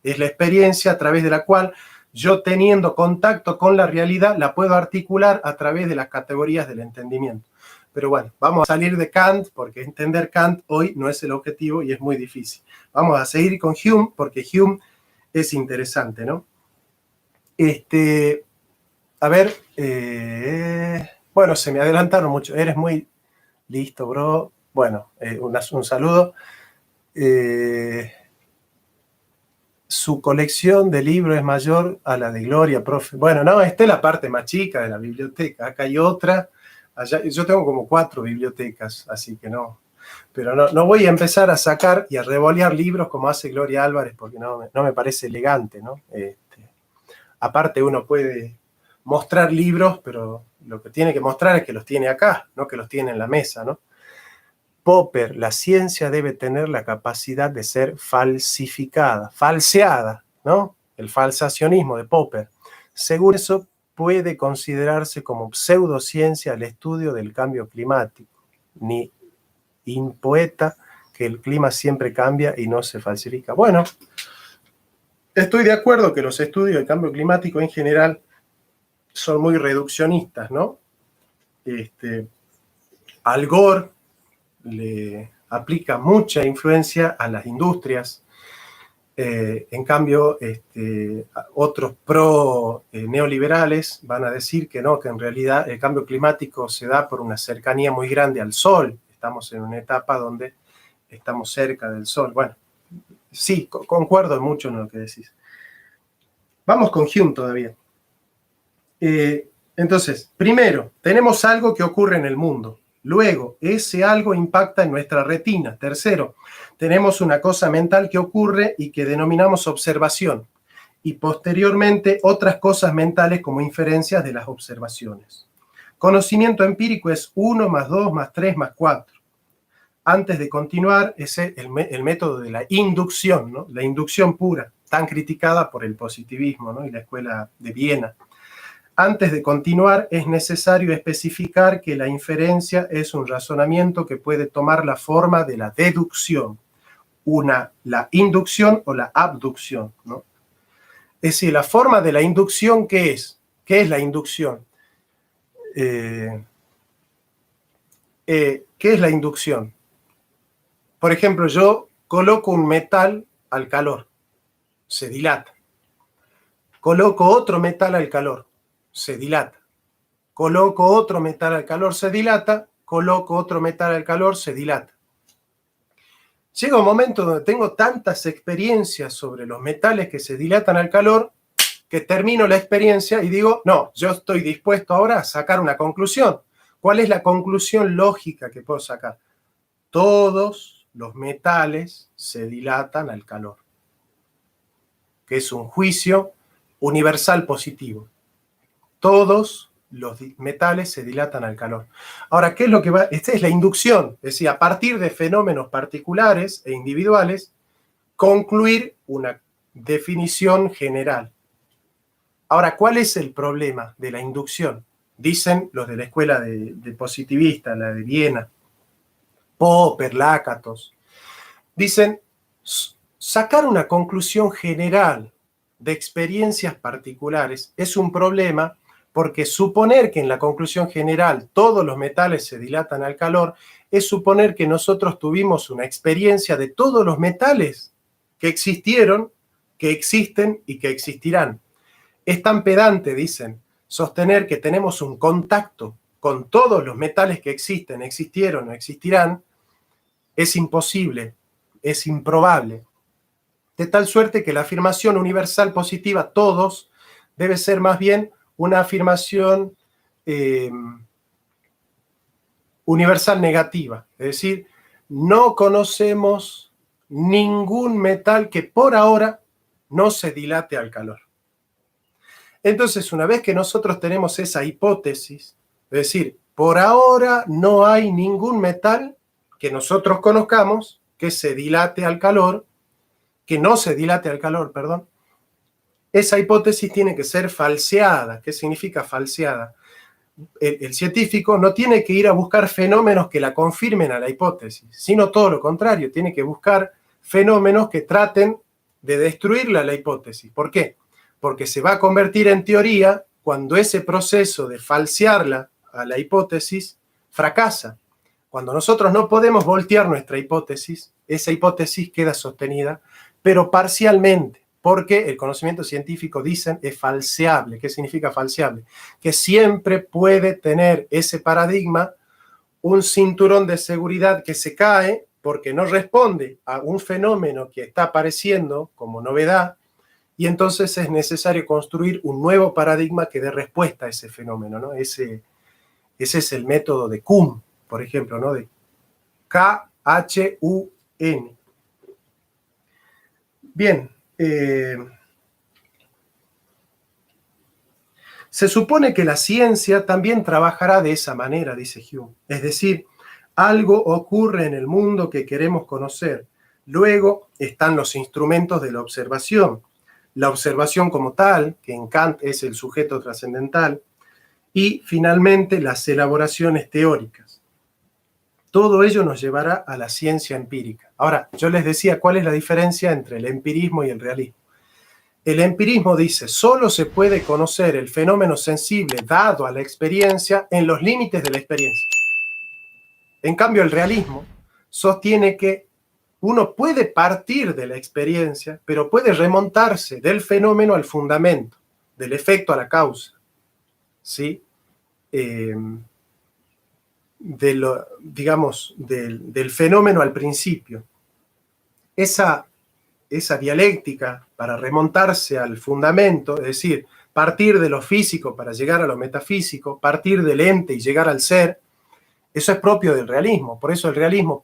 Es la experiencia a través de la cual yo, teniendo contacto con la realidad, la puedo articular a través de las categorías del entendimiento. Pero bueno, vamos a salir de Kant, porque entender Kant hoy no es el objetivo y es muy difícil. Vamos a seguir con Hume, porque Hume es interesante, ¿no? A ver, bueno, se me adelantaron mucho. Eres muy listo, bro. Bueno, un saludo. Su colección de libros es mayor a la de Gloria, profe. Bueno, no, esta es la parte más chica de la biblioteca. Acá hay otra. Allá, yo tengo como 4 bibliotecas, así que no. Pero no voy a empezar a sacar y a revolear libros como hace Gloria Álvarez, porque no me parece elegante, ¿no? Aparte, uno puede mostrar libros, pero lo que tiene que mostrar es que los tiene acá, no que los tiene en la mesa, ¿no? Popper, la ciencia debe tener la capacidad de ser falsificada, falseada, ¿no? El falsacionismo de Popper. Según eso, puede considerarse como pseudociencia el estudio del cambio climático, ni impoeta que el clima siempre cambia y no se falsifica. Bueno, estoy de acuerdo que los estudios del cambio climático en general son muy reduccionistas, ¿no? Al Gore le aplica mucha influencia a las industrias. En cambio, otros pro-neoliberales van a decir que no, que en realidad el cambio climático se da por una cercanía muy grande al Sol. Estamos en una etapa donde estamos cerca del Sol. Bueno, sí, concuerdo mucho en lo que decís. Vamos con Hume todavía. Entonces, primero, tenemos algo que ocurre en el mundo. Luego, ese algo impacta en nuestra retina. Tercero, tenemos una cosa mental que ocurre y que denominamos observación. Y posteriormente, otras cosas mentales como inferencias de las observaciones. Conocimiento empírico es 1 más 2 más 3 más 4. Antes de continuar, ese es el método de la inducción, ¿no? La inducción pura, tan criticada por el positivismo, ¿no? Y la escuela de Viena. Antes de continuar, es necesario especificar que la inferencia es un razonamiento que puede tomar la forma de la deducción, la inducción o la abducción, ¿no? Es decir, la forma de la inducción, ¿qué es? ¿Qué es la inducción? ¿Qué es la inducción? Por ejemplo, yo coloco un metal al calor, se dilata. Coloco otro metal al calor, se dilata. Coloco otro metal al calor, se dilata. Coloco otro metal al calor, se dilata. Llega un momento donde tengo tantas experiencias sobre los metales que se dilatan al calor que termino la experiencia y digo, no, yo estoy dispuesto ahora a sacar una conclusión. ¿Cuál es la conclusión lógica que puedo sacar? Todos los metales se dilatan al calor, que es un juicio universal positivo. Todos los metales se dilatan al calor. Ahora, ¿qué es lo que va? Esta es la inducción, es decir, a partir de fenómenos particulares e individuales, concluir una definición general. Ahora, ¿cuál es el problema de la inducción? Dicen los de la escuela de positivista, la de Viena, Popper, Lakatos, dicen, sacar una conclusión general de experiencias particulares es un problema porque suponer que en la conclusión general todos los metales se dilatan al calor es suponer que nosotros tuvimos una experiencia de todos los metales que existieron, que existen y que existirán. Es tan pedante, dicen, sostener que tenemos un contacto con todos los metales que existen, existieron o existirán, es imposible, es improbable. De tal suerte que la afirmación universal positiva, todos, debe ser más bien una afirmación universal negativa. Es decir, no conocemos ningún metal que por ahora no se dilate al calor. Entonces, una vez que nosotros tenemos esa hipótesis, es decir, por ahora no hay ningún metal que nosotros conozcamos que se dilate al calor, que no se dilate al calor, perdón, esa hipótesis tiene que ser falseada. ¿Qué significa falseada? El científico no tiene que ir a buscar fenómenos que la confirmen a la hipótesis, sino todo lo contrario, tiene que buscar fenómenos que traten de destruirla la hipótesis. ¿Por qué? Porque se va a convertir en teoría cuando ese proceso de falsearla a la hipótesis fracasa. Cuando nosotros no podemos voltear nuestra hipótesis, esa hipótesis queda sostenida, pero parcialmente, porque el conocimiento científico, dicen, es falseable. ¿Qué significa falseable? Que siempre puede tener ese paradigma un cinturón de seguridad que se cae porque no responde a un fenómeno que está apareciendo como novedad, y entonces es necesario construir un nuevo paradigma que dé respuesta a ese fenómeno, ¿no? Ese es el método de Kuhn, por ejemplo, ¿no? De K-H-U-N. Bien, se supone que la ciencia también trabajará de esa manera, dice Hume. Es decir, algo ocurre en el mundo que queremos conocer. Luego están los instrumentos de la observación como tal, que en Kant es el sujeto trascendental, y finalmente las elaboraciones teóricas. Todo ello nos llevará a la ciencia empírica. Ahora, yo les decía cuál es la diferencia entre el empirismo y el realismo. El empirismo dice, solo se puede conocer el fenómeno sensible dado a la experiencia en los límites de la experiencia. En cambio, el realismo sostiene que uno puede partir de la experiencia, pero puede remontarse del fenómeno al fundamento, del efecto a la causa, ¿sí? Del fenómeno al principio. Esa dialéctica para remontarse al fundamento, es decir, partir de lo físico para llegar a lo metafísico, partir del ente y llegar al ser, eso es propio del realismo. Por eso el realismo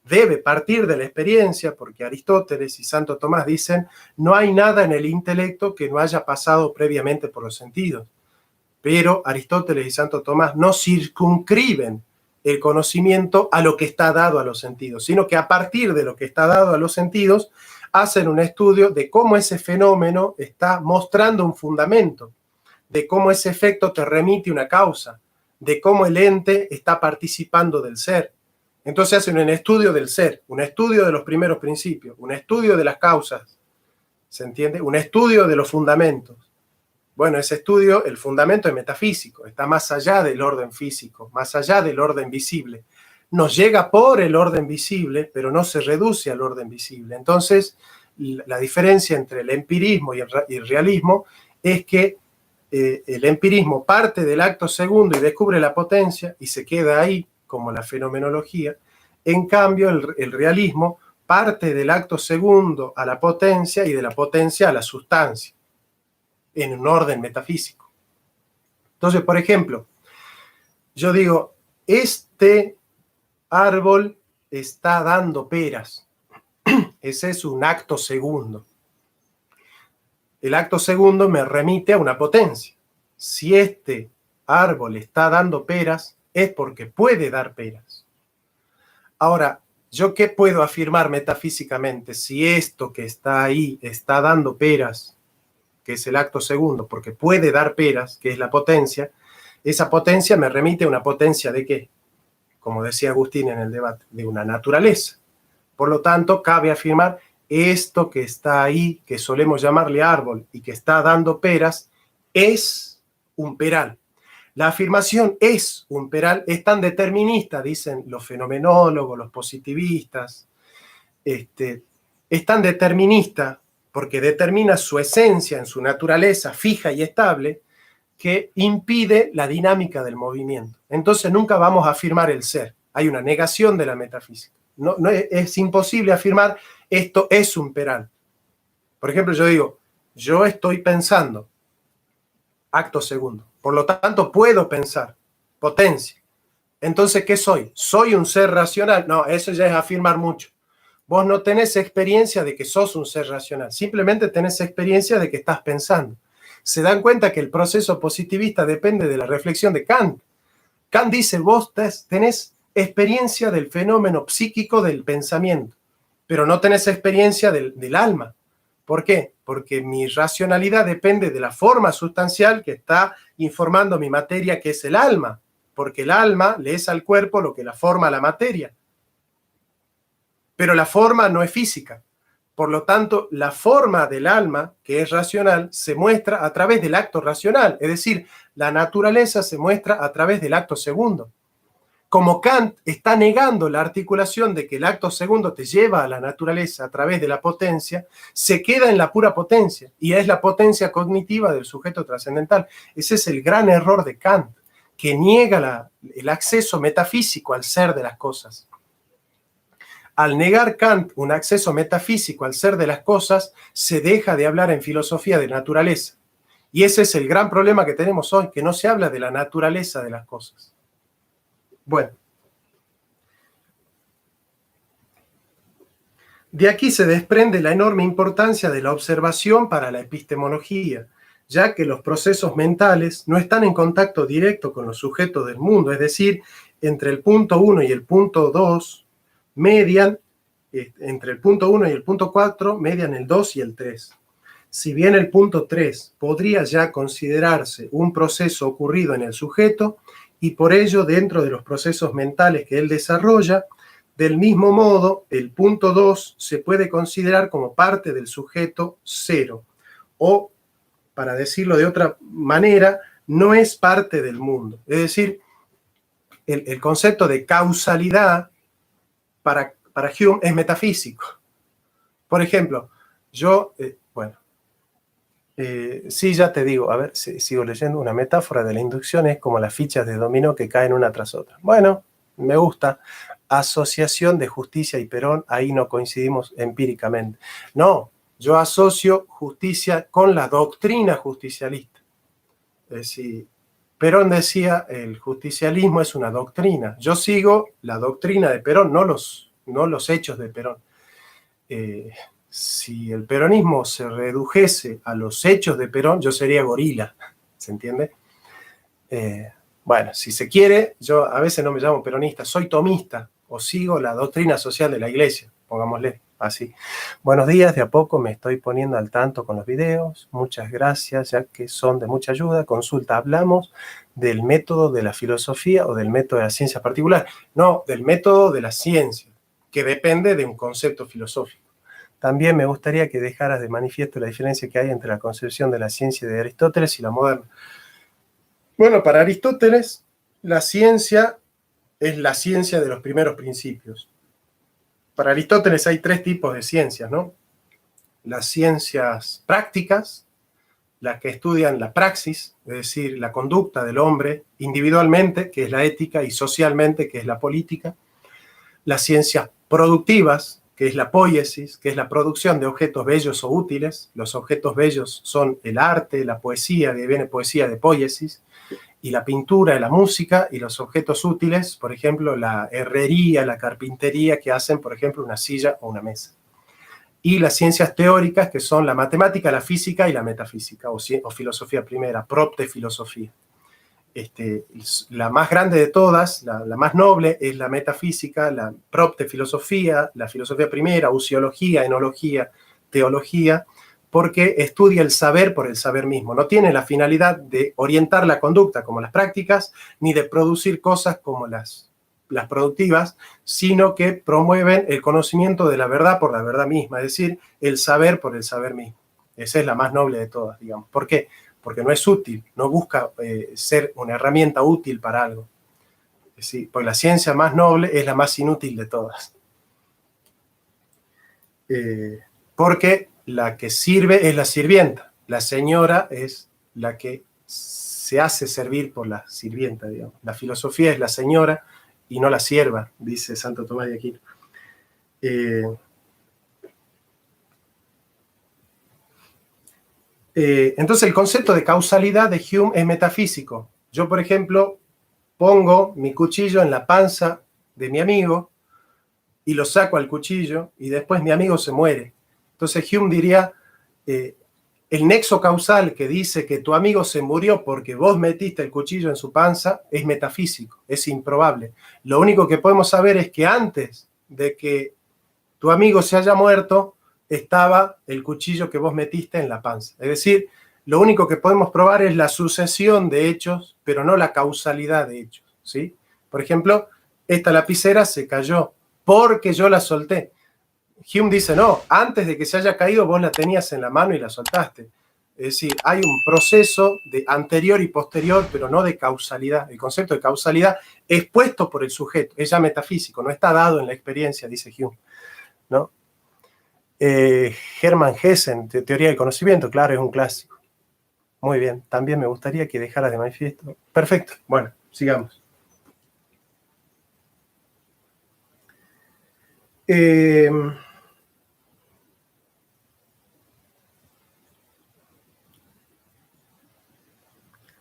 debe partir de la experiencia, porque Aristóteles y Santo Tomás dicen, no hay nada en el intelecto que no haya pasado previamente por los sentidos. Pero Aristóteles y Santo Tomás no circunscriben el conocimiento a lo que está dado a los sentidos, sino que a partir de lo que está dado a los sentidos, hacen un estudio de cómo ese fenómeno está mostrando un fundamento, de cómo ese efecto te remite una causa, de cómo el ente está participando del ser. Entonces hacen un estudio del ser, un estudio de los primeros principios, un estudio de las causas, ¿se entiende? Un estudio de los fundamentos. Bueno, ese estudio, el fundamento es metafísico, está más allá del orden físico, más allá del orden visible. Nos llega por el orden visible, pero no se reduce al orden visible. Entonces, la diferencia entre el empirismo y el realismo es que el empirismo parte del acto segundo y descubre la potencia y se queda ahí, como la fenomenología. En cambio, el realismo parte del acto segundo a la potencia y de la potencia a la sustancia, en un orden metafísico. Entonces, por ejemplo, yo digo, este árbol está dando peras. Ese es un acto segundo. El acto segundo me remite a una potencia. Si este árbol está dando peras, es porque puede dar peras. Ahora, ¿yo qué puedo afirmar metafísicamente? Si esto que está ahí está dando peras, que es el acto segundo, porque puede dar peras, que es la potencia, esa potencia me remite a una potencia ¿de qué? Como decía Agustín en el debate, de una naturaleza. Por lo tanto, cabe afirmar, esto que está ahí, que solemos llamarle árbol y que está dando peras, es un peral. La afirmación es un peral, es tan determinista, dicen los fenomenólogos, los positivistas, es tan determinista porque determina su esencia en su naturaleza fija y estable, que impide la dinámica del movimiento. Entonces nunca vamos a afirmar el ser. Hay una negación de la metafísica. No es imposible afirmar esto es un peral. Por ejemplo, yo digo, yo estoy pensando, acto segundo. Por lo tanto, puedo pensar, potencia. Entonces, ¿qué soy? ¿Soy un ser racional? No, eso ya es afirmar mucho. Vos no tenés experiencia de que sos un ser racional, simplemente tenés experiencia de que estás pensando. Se dan cuenta que el proceso positivista depende de la reflexión de Kant. Kant dice, vos tenés experiencia del fenómeno psíquico del pensamiento, pero no tenés experiencia del alma. ¿Por qué? Porque mi racionalidad depende de la forma sustancial que está informando mi materia, que es el alma, porque el alma le es al cuerpo lo que la forma a la materia. Pero la forma no es física. Por lo tanto, la forma del alma, que es racional, se muestra a través del acto racional. Es decir, la naturaleza se muestra a través del acto segundo. Como Kant está negando la articulación de que el acto segundo te lleva a la naturaleza a través de la potencia, se queda en la pura potencia, y es la potencia cognitiva del sujeto trascendental. Ese es el gran error de Kant, que niega el acceso metafísico al ser de las cosas. Al negar Kant un acceso metafísico al ser de las cosas, se deja de hablar en filosofía de naturaleza. Y ese es el gran problema que tenemos hoy, que no se habla de la naturaleza de las cosas. Bueno, de aquí se desprende la enorme importancia de la observación para la epistemología, ya que los procesos mentales no están en contacto directo con los sujetos del mundo, es decir, entre el punto 1 y el punto 2 median, entre el punto 1 y el punto 4 median el 2 y el 3. Si bien el punto 3 podría ya considerarse un proceso ocurrido en el sujeto, y por ello dentro de los procesos mentales que él desarrolla, del mismo modo, el punto 2 se puede considerar como parte del sujeto 0, o, para decirlo de otra manera, no es parte del mundo. Es decir, el concepto de causalidad para Hume es metafísico. Por ejemplo, sí, ya te digo, a ver, sigo leyendo, una metáfora de la inducción es como las fichas de dominó que caen una tras otra. Bueno, me gusta. Asociación de justicia y Perón, ahí no coincidimos empíricamente. No, yo asocio justicia con la doctrina justicialista. Es decir, Perón decía, el justicialismo es una doctrina. Yo sigo la doctrina de Perón, no los hechos de Perón. Si el peronismo se redujese a los hechos de Perón, yo sería gorila, ¿se entiende? Bueno, si se quiere, yo a veces no me llamo peronista, soy tomista, o sigo la doctrina social de la iglesia, pongámosle así. Buenos días, de a poco me estoy poniendo al tanto con los videos, muchas gracias, ya que son de mucha ayuda. Consulta, ¿hablamos del método de la filosofía o del método de la ciencia particular? No, del método de la ciencia, que depende de un concepto filosófico. También me gustaría que dejaras de manifiesto la diferencia que hay entre la concepción de la ciencia de Aristóteles y la moderna. Bueno, para Aristóteles, la ciencia es la ciencia de los primeros principios. Para Aristóteles hay tres tipos de ciencias, ¿no? Las ciencias prácticas, las que estudian la praxis, es decir, la conducta del hombre individualmente, que es la ética, y socialmente, que es la política. Las ciencias productivas, que es la poiesis, que es la producción de objetos bellos o útiles. Los objetos bellos son el arte, la poesía, que viene poesía de poiesis, y la pintura, la música, y los objetos útiles, por ejemplo, la herrería, la carpintería, que hacen, por ejemplo, una silla o una mesa. Y las ciencias teóricas, que son la matemática, la física y la metafísica, o filosofía primera, propte filosofía. La más grande de todas, la más noble, es la metafísica, la propte filosofía, la filosofía primera, usiología, enología, teología, porque estudia el saber por el saber mismo. No tiene la finalidad de orientar la conducta como las prácticas, ni de producir cosas como las productivas, sino que promueven el conocimiento de la verdad por la verdad misma, es decir, el saber por el saber mismo. Esa es la más noble de todas, digamos. ¿Por qué? porque no es útil, no busca ser una herramienta útil para algo. Es decir, porque la ciencia más noble es la más inútil de todas. Porque la que sirve es la sirvienta, la señora es la que se hace servir por la sirvienta, digamos. La filosofía es la señora y no la sierva, dice Santo Tomás de Aquino. Entonces el concepto de causalidad de Hume es metafísico. Yo, por ejemplo, pongo mi cuchillo en la panza de mi amigo y lo saco al cuchillo y después mi amigo se muere. Entonces Hume diría, el nexo causal que dice que tu amigo se murió porque vos metiste el cuchillo en su panza es metafísico, es improbable. Lo único que podemos saber es que antes de que tu amigo se haya muerto, estaba el cuchillo que vos metiste en la panza. Es decir, lo único que podemos probar es la sucesión de hechos, pero no la causalidad de hechos, ¿sí? Por ejemplo, esta lapicera se cayó porque yo la solté. Hume dice, no, antes de que se haya caído vos la tenías en la mano y la soltaste. Es decir, hay un proceso de anterior y posterior, pero no de causalidad. El concepto de causalidad es puesto por el sujeto, es ya metafísico, no está dado en la experiencia, dice Hume, ¿no? Hermann Hesse, Teoría del Conocimiento, claro, es un clásico. Muy bien, también me gustaría que dejaras de manifiesto. Perfecto, bueno, sigamos.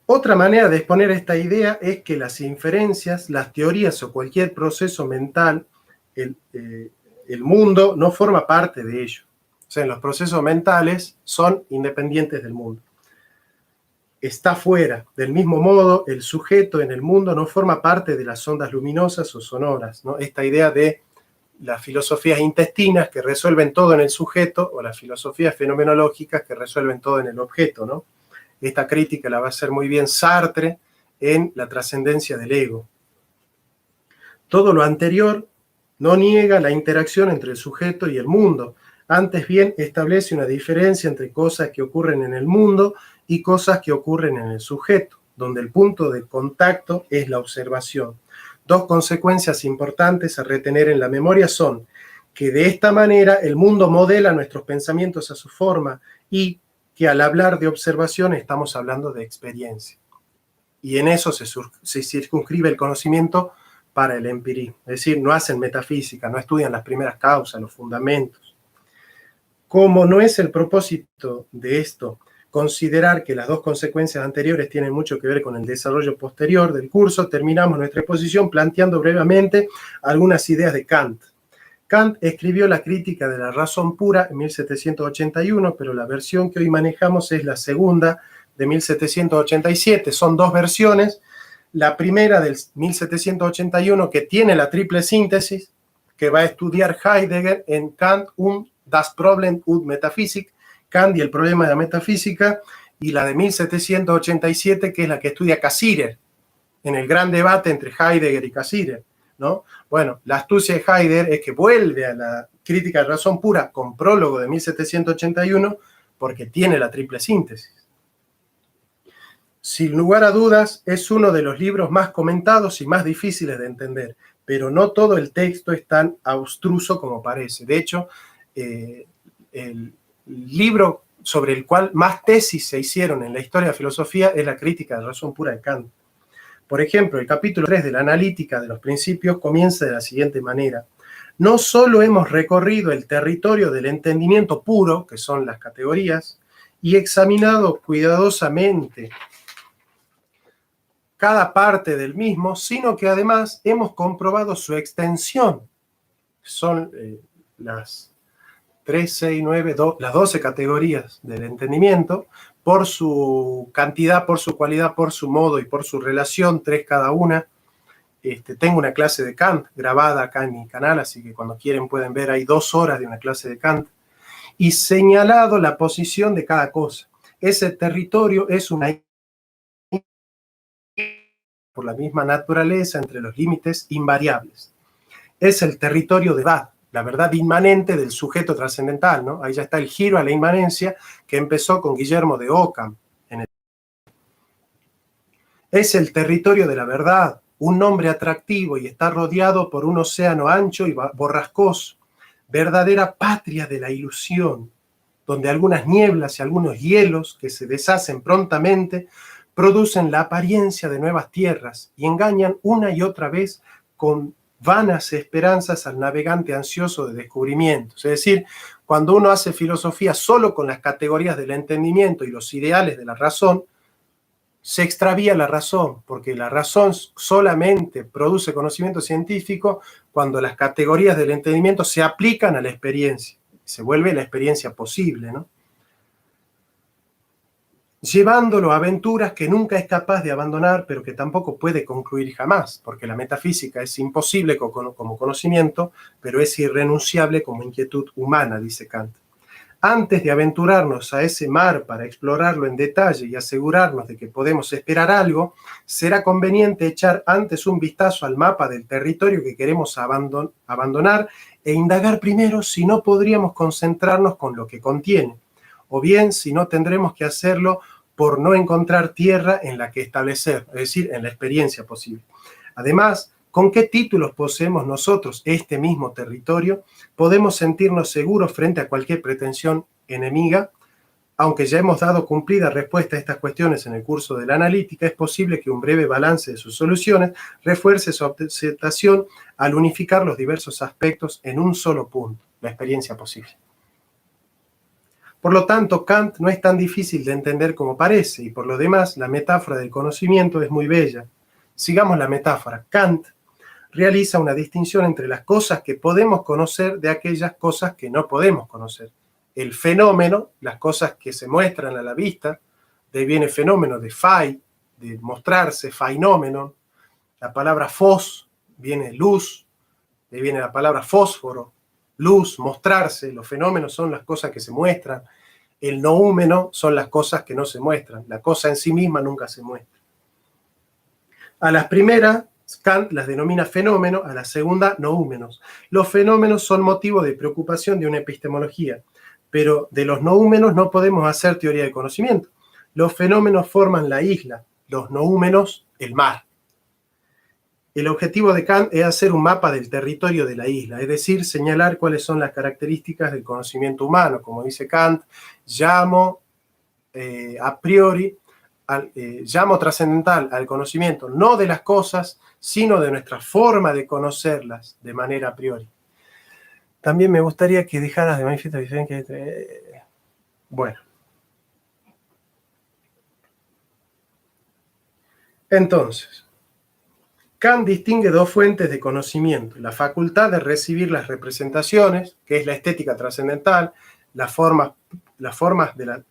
Otra manera de exponer esta idea es que las inferencias, las teorías o cualquier proceso mental, el mundo no forma parte de ello. O sea, los procesos mentales son independientes del mundo. Está fuera. Del mismo modo, el sujeto en el mundo no forma parte de las ondas luminosas o sonoras, ¿no? Esta idea de las filosofías intestinas que resuelven todo en el sujeto o las filosofías fenomenológicas que resuelven todo en el objeto, ¿no? Esta crítica la va a hacer muy bien Sartre en La trascendencia del ego. Todo lo anterior no niega la interacción entre el sujeto y el mundo, antes bien establece una diferencia entre cosas que ocurren en el mundo y cosas que ocurren en el sujeto, donde el punto de contacto es la observación. Dos consecuencias importantes a retener en la memoria son que de esta manera el mundo modela nuestros pensamientos a su forma y que al hablar de observación estamos hablando de experiencia. Y en eso se circunscribe el conocimiento para el empirismo. Es decir, no hacen metafísica, no estudian las primeras causas, los fundamentos. Como no es el propósito de esto considerar que las dos consecuencias anteriores tienen mucho que ver con el desarrollo posterior del curso, terminamos nuestra exposición planteando brevemente algunas ideas de Kant. Kant escribió la Crítica de la razón pura en 1781, pero la versión que hoy manejamos es la segunda de 1787. Son dos versiones. La primera del 1781, que tiene la triple síntesis, que va a estudiar Heidegger en Kant und das Problem und Metaphysik, Kant y el problema de la metafísica, y la de 1787, que es la que estudia Cassirer, en el gran debate entre Heidegger y Cassirer, ¿no? Bueno, la astucia de Heidegger es que vuelve a la Crítica de la razón pura con prólogo de 1781 porque tiene la triple síntesis. Sin lugar a dudas, es uno de los libros más comentados y más difíciles de entender, pero no todo el texto es tan abstruso como parece. De hecho, el libro sobre el cual más tesis se hicieron en la historia de la filosofía es la Crítica de la razón pura de Kant. Por ejemplo, el capítulo 3 de la analítica de los principios comienza de la siguiente manera. No solo hemos recorrido el territorio del entendimiento puro, que son las categorías, y examinado cuidadosamente cada parte del mismo, sino que además hemos comprobado su extensión. Son las 3, 6, 9, las 12 categorías del entendimiento, por su cantidad, por su cualidad, por su modo y por su relación, 3 cada una. Tengo una clase de Kant grabada acá en mi canal, así que cuando quieren pueden ver, hay 2 horas de una clase de Kant. Y señalado la posición de cada cosa. Ese territorio es una por la misma naturaleza entre los límites invariables. Es el territorio de verdad, la verdad inmanente del sujeto trascendental, ¿no? Ahí ya está el giro a la inmanencia que empezó con Guillermo de Ockham Es el territorio de la verdad, un nombre atractivo y está rodeado por un océano ancho y borrascoso, verdadera patria de la ilusión, donde algunas nieblas y algunos hielos que se deshacen prontamente producen la apariencia de nuevas tierras y engañan una y otra vez con vanas esperanzas al navegante ansioso de descubrimientos. Es decir, cuando uno hace filosofía solo con las categorías del entendimiento y los ideales de la razón, se extravía la razón, porque la razón solamente produce conocimiento científico cuando las categorías del entendimiento se aplican a la experiencia. Se vuelve la experiencia posible, ¿no? Llevándolo a aventuras que nunca es capaz de abandonar, pero que tampoco puede concluir jamás, porque la metafísica es imposible como conocimiento, pero es irrenunciable como inquietud humana, dice Kant. Antes de aventurarnos a ese mar para explorarlo en detalle y asegurarnos de que podemos esperar algo, será conveniente echar antes un vistazo al mapa del territorio que queremos abandonar e indagar primero si no podríamos concentrarnos con lo que contiene, o bien si no tendremos que hacerlo por no encontrar tierra en la que establecer, es decir, en la experiencia posible. Además, ¿con qué títulos poseemos nosotros este mismo territorio? Podemos sentirnos seguros frente a cualquier pretensión enemiga. Aunque ya hemos dado cumplida respuesta a estas cuestiones en el curso de la analítica, es posible que un breve balance de sus soluciones refuerce su aceptación al unificar los diversos aspectos en un solo punto, la experiencia posible. Por lo tanto, Kant no es tan difícil de entender como parece, y por lo demás, la metáfora del conocimiento es muy bella. Sigamos la metáfora. Kant realiza una distinción entre las cosas que podemos conocer de aquellas cosas que no podemos conocer. El fenómeno, las cosas que se muestran a la vista, de ahí viene fenómeno de fai, de mostrarse, fainómeno. La palabra fos viene luz, de ahí viene la palabra fósforo, luz, mostrarse. Los fenómenos son las cosas que se muestran. El noúmeno son las cosas que no se muestran. La cosa en sí misma nunca se muestra. A las primeras, Kant las denomina fenómenos, a la segunda, noúmenos. Los fenómenos son motivo de preocupación de una epistemología, pero de los noúmenos no podemos hacer teoría de conocimiento. Los fenómenos forman la isla, los noúmenos el mar. El objetivo de Kant es hacer un mapa del territorio de la isla, es decir, señalar cuáles son las características del conocimiento humano. Como dice Kant, llamo a priori, llamo trascendental al conocimiento, no de las cosas, sino de nuestra forma de conocerlas de manera a priori. También me gustaría que dejaras de manifiesto la diferencia entre... Bueno. Entonces, Kant distingue dos fuentes de conocimiento: la facultad de recibir las representaciones, que es la estética trascendental, las formas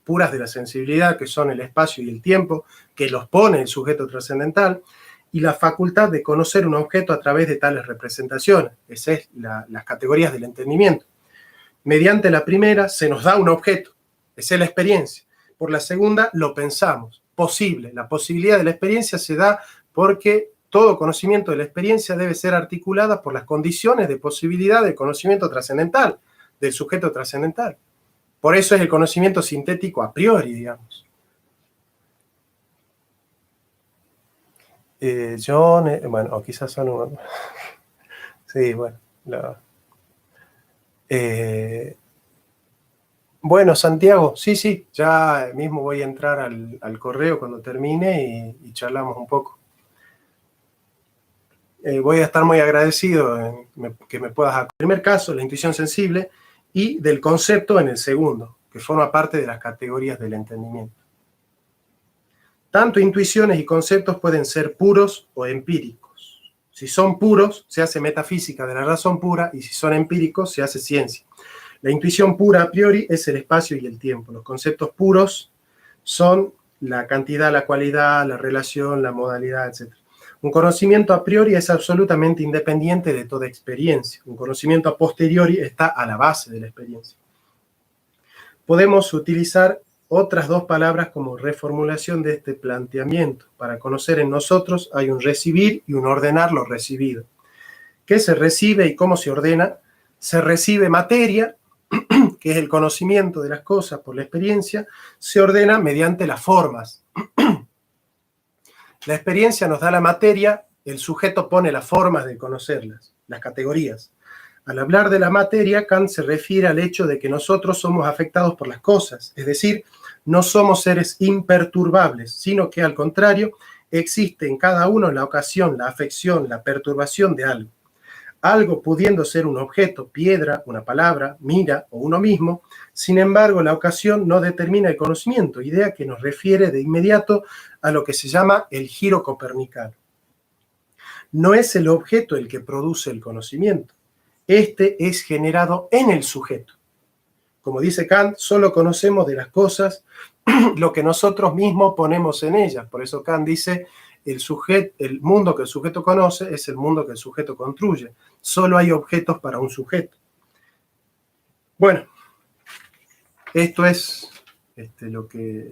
puras de la sensibilidad, que son el espacio y el tiempo, que los pone el sujeto trascendental, y la facultad de conocer un objeto a través de tales representaciones. Esas es las categorías del entendimiento. Mediante la primera se nos da un objeto, esa es la experiencia. Por la segunda lo pensamos, posible. La posibilidad de la experiencia se da porque todo conocimiento de la experiencia debe ser articulada por las condiciones de posibilidad del conocimiento trascendental, del sujeto trascendental. Por eso es el conocimiento sintético a priori, digamos. Bueno, o quizás son... Sí, bueno. Bueno, Santiago, sí, ya mismo voy a entrar al correo cuando termine y charlamos un poco. Voy a estar muy agradecido que me puedas aclarar. En el primer caso, la intuición sensible, y del concepto en el segundo, que forma parte de las categorías del entendimiento. Tanto intuiciones y conceptos pueden ser puros o empíricos. Si son puros, se hace metafísica de la razón pura, y si son empíricos, se hace ciencia. La intuición pura a priori es el espacio y el tiempo. Los conceptos puros son la cantidad, la cualidad, la relación, la modalidad, etc. Un conocimiento a priori es absolutamente independiente de toda experiencia. Un conocimiento a posteriori está a la base de la experiencia. Podemos utilizar otras dos palabras como reformulación de este planteamiento. Para conocer en nosotros hay un recibir y un ordenar lo recibido. ¿Qué se recibe y cómo se ordena? Se recibe materia, que es el conocimiento de las cosas por la experiencia, se ordena mediante las formas. La experiencia nos da la materia, el sujeto pone las formas de conocerlas, las categorías. Al hablar de la materia, Kant se refiere al hecho de que nosotros somos afectados por las cosas, es decir, no somos seres imperturbables, sino que al contrario, existe en cada uno la ocasión, la afección, la perturbación de algo. Algo pudiendo ser un objeto, piedra, una palabra, mira o uno mismo, sin embargo, la ocasión no determina el conocimiento, idea que nos refiere de inmediato a lo que se llama el giro copernicano. No es el objeto el que produce el conocimiento. Este es generado en el sujeto. Como dice Kant, solo conocemos de las cosas lo que nosotros mismos ponemos en ellas. Por eso Kant dice, el mundo que el sujeto conoce es el mundo que el sujeto construye. Solo hay objetos para un sujeto. Bueno, esto es lo que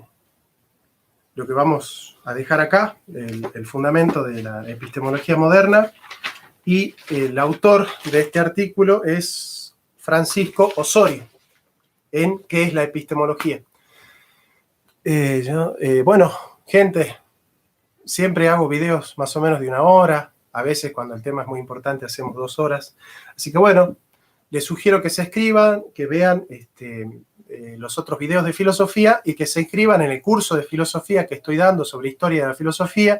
vamos a dejar acá, el fundamento de la epistemología moderna. Y el autor de este artículo es Francisco Osorio, en ¿Qué es la epistemología? Bueno, gente, siempre hago videos más o menos de 1 hora, a veces cuando el tema es muy importante hacemos 2 horas, así que bueno, les sugiero que se inscriban, que vean los otros videos de filosofía y que se inscriban en el curso de filosofía que estoy dando sobre historia de la filosofía.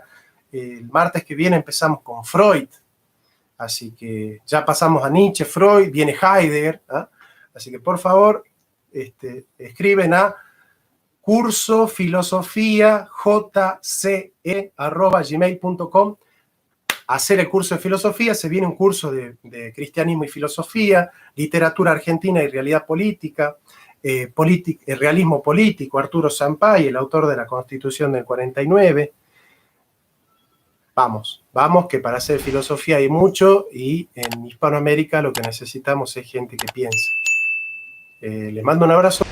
El martes que viene empezamos con Freud, así que ya pasamos a Nietzsche, Freud, viene Heidegger, ¿eh? Así que por favor, escriben a cursofilosofia@gmail.com, hacer el curso de filosofía. Se viene un curso de cristianismo y filosofía, literatura argentina y realidad política, realismo político, Arturo Sampay, el autor de la Constitución del 49. Vamos, que para hacer filosofía hay mucho, y en Hispanoamérica lo que necesitamos es gente que piensa. Les mando un abrazo.